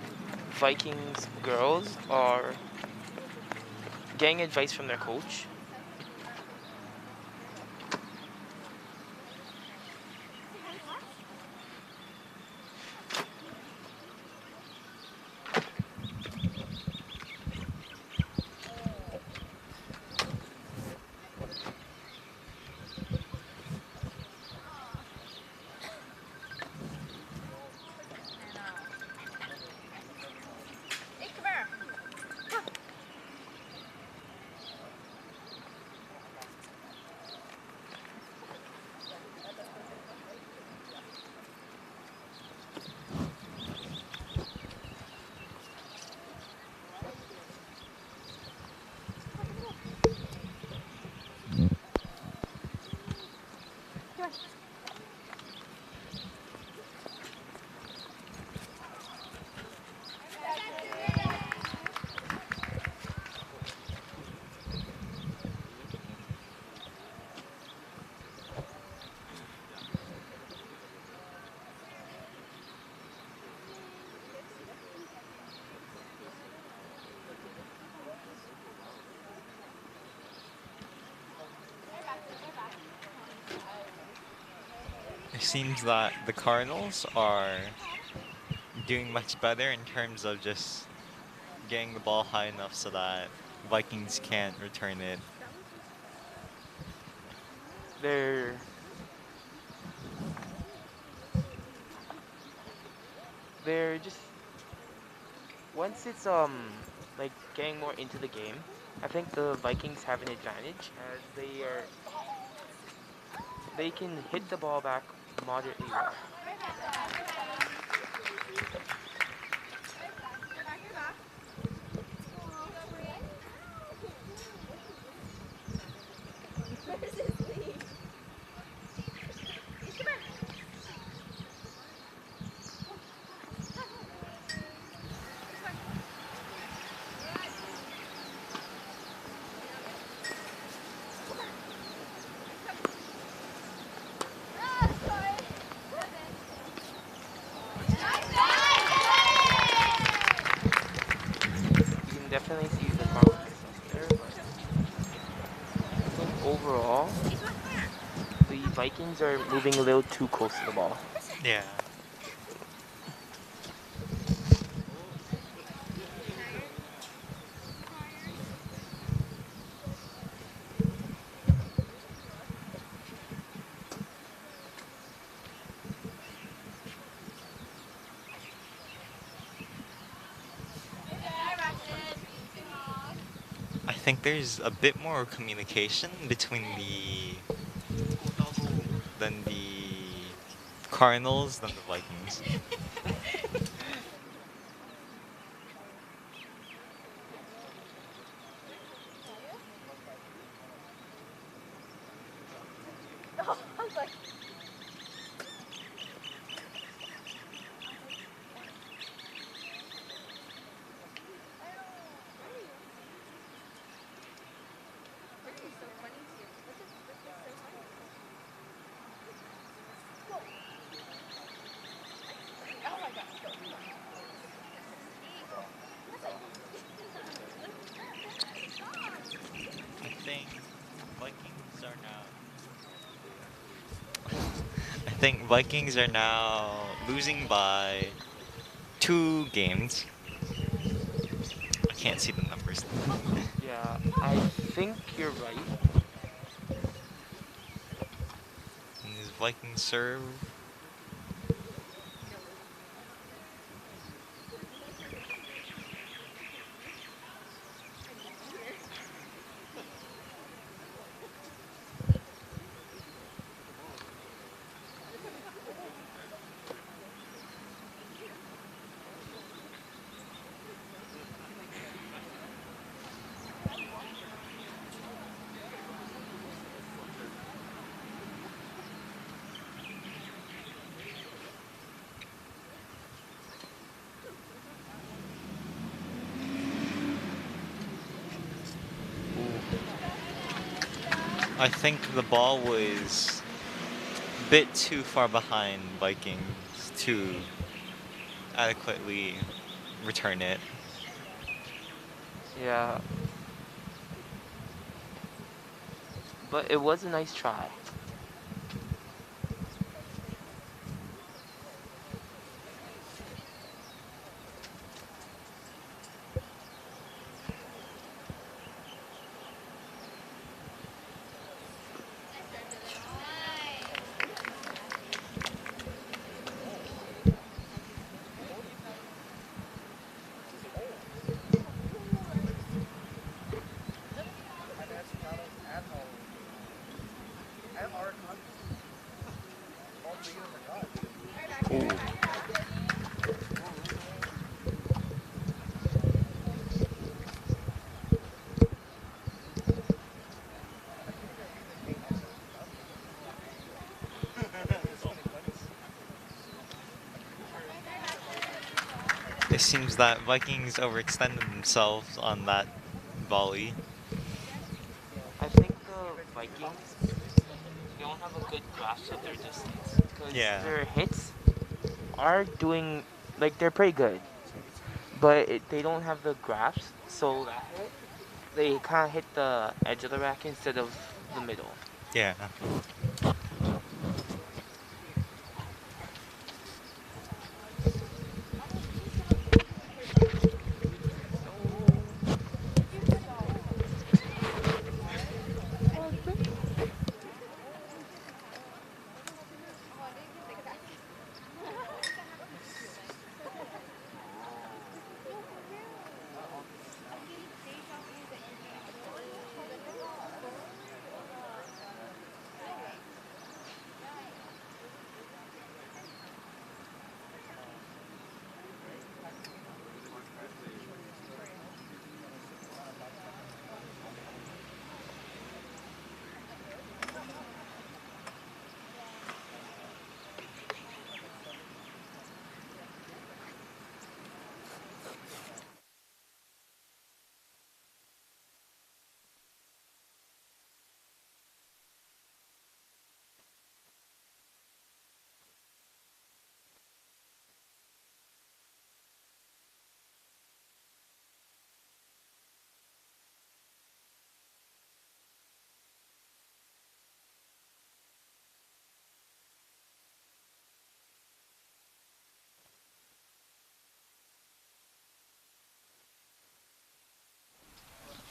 Vikings girls are getting advice from their coach. Hey, come here. It seems that the Cardinals are doing much better in terms of just getting the ball high enough so that Vikings can't return it. They're just once it's like getting more into the game, I think the Vikings have an advantage as they can hit the ball back moderately well. Where's his lead? Come here. You can definitely see the Cardinals there, but I think overall the Vikings are moving a little too close to the ball. Yeah. think there's a bit more communication between the Cardinals than the Vikings. I was like, Brittany's so funny too. Brittany's so funny. Oh my gosh, go. I think Vikings are now. I think Vikings are now losing by 2 games. I can't see the numbers. Yeah, I think you're right. And this Vikings serve. I think the ball was a bit too far behind Vikings to adequately return it. Yeah. But it was a nice try. And that's Cardinals at home. At our country. All three of them are gone. It seems that Vikings overextended themselves on that volley. I think the Vikings don't have a good grasp of their distance. Because Yeah. their hits are doing, like, they're pretty good. But they don't have the grasp, so that hit, they kind of hit the edge of the rack instead of the middle. Yeah.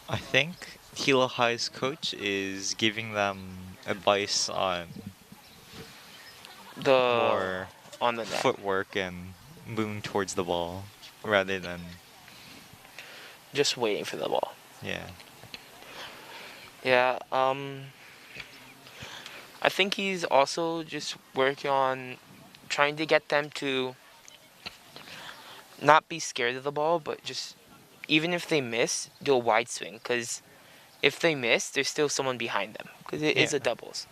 I think Hilo High's coach is giving them advice on The more on the net. footwork and moving towards the ball rather than Just waiting for the ball. yeah. Yeah, I think he's also just working on trying to get them to not be scared of the ball, but just even if they miss, do a wide swing. Because if they miss, there's still someone behind them. Because it is Yeah. a doubles.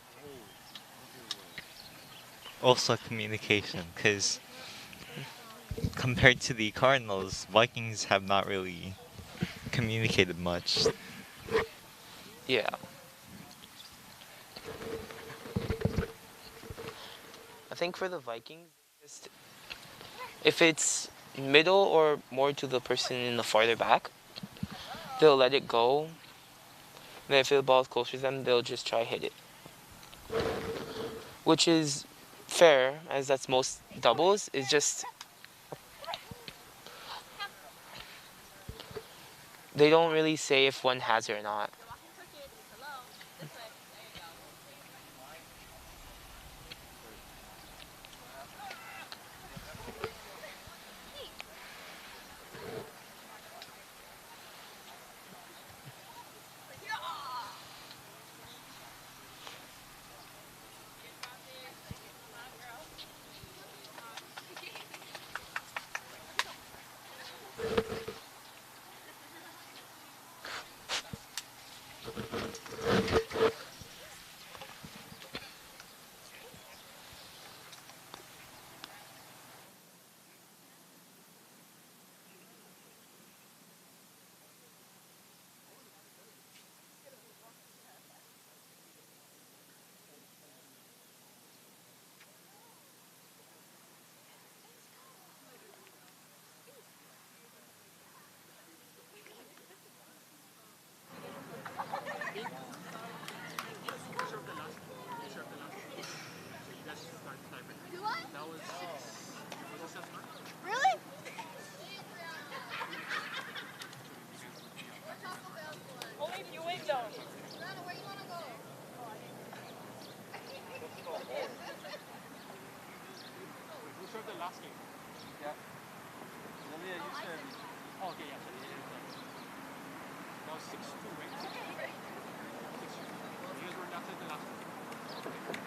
Also communication, because compared to the Cardinals, Vikings have not really communicated much. Yeah. I think for the Vikings, just if it's middle or more to the person in the farther back, they'll let it go. Then if the ball's closer to them, they'll just try hit it. Which is fair, as that's most doubles. It's just they don't really say if one has it or not. Really? Only if you win, though. Where you wanna go? Who served the last game? Yeah. Olivia, you serve. Oh, okay, yeah. That was 6-2, right? 6-2. You guys were not at the last one.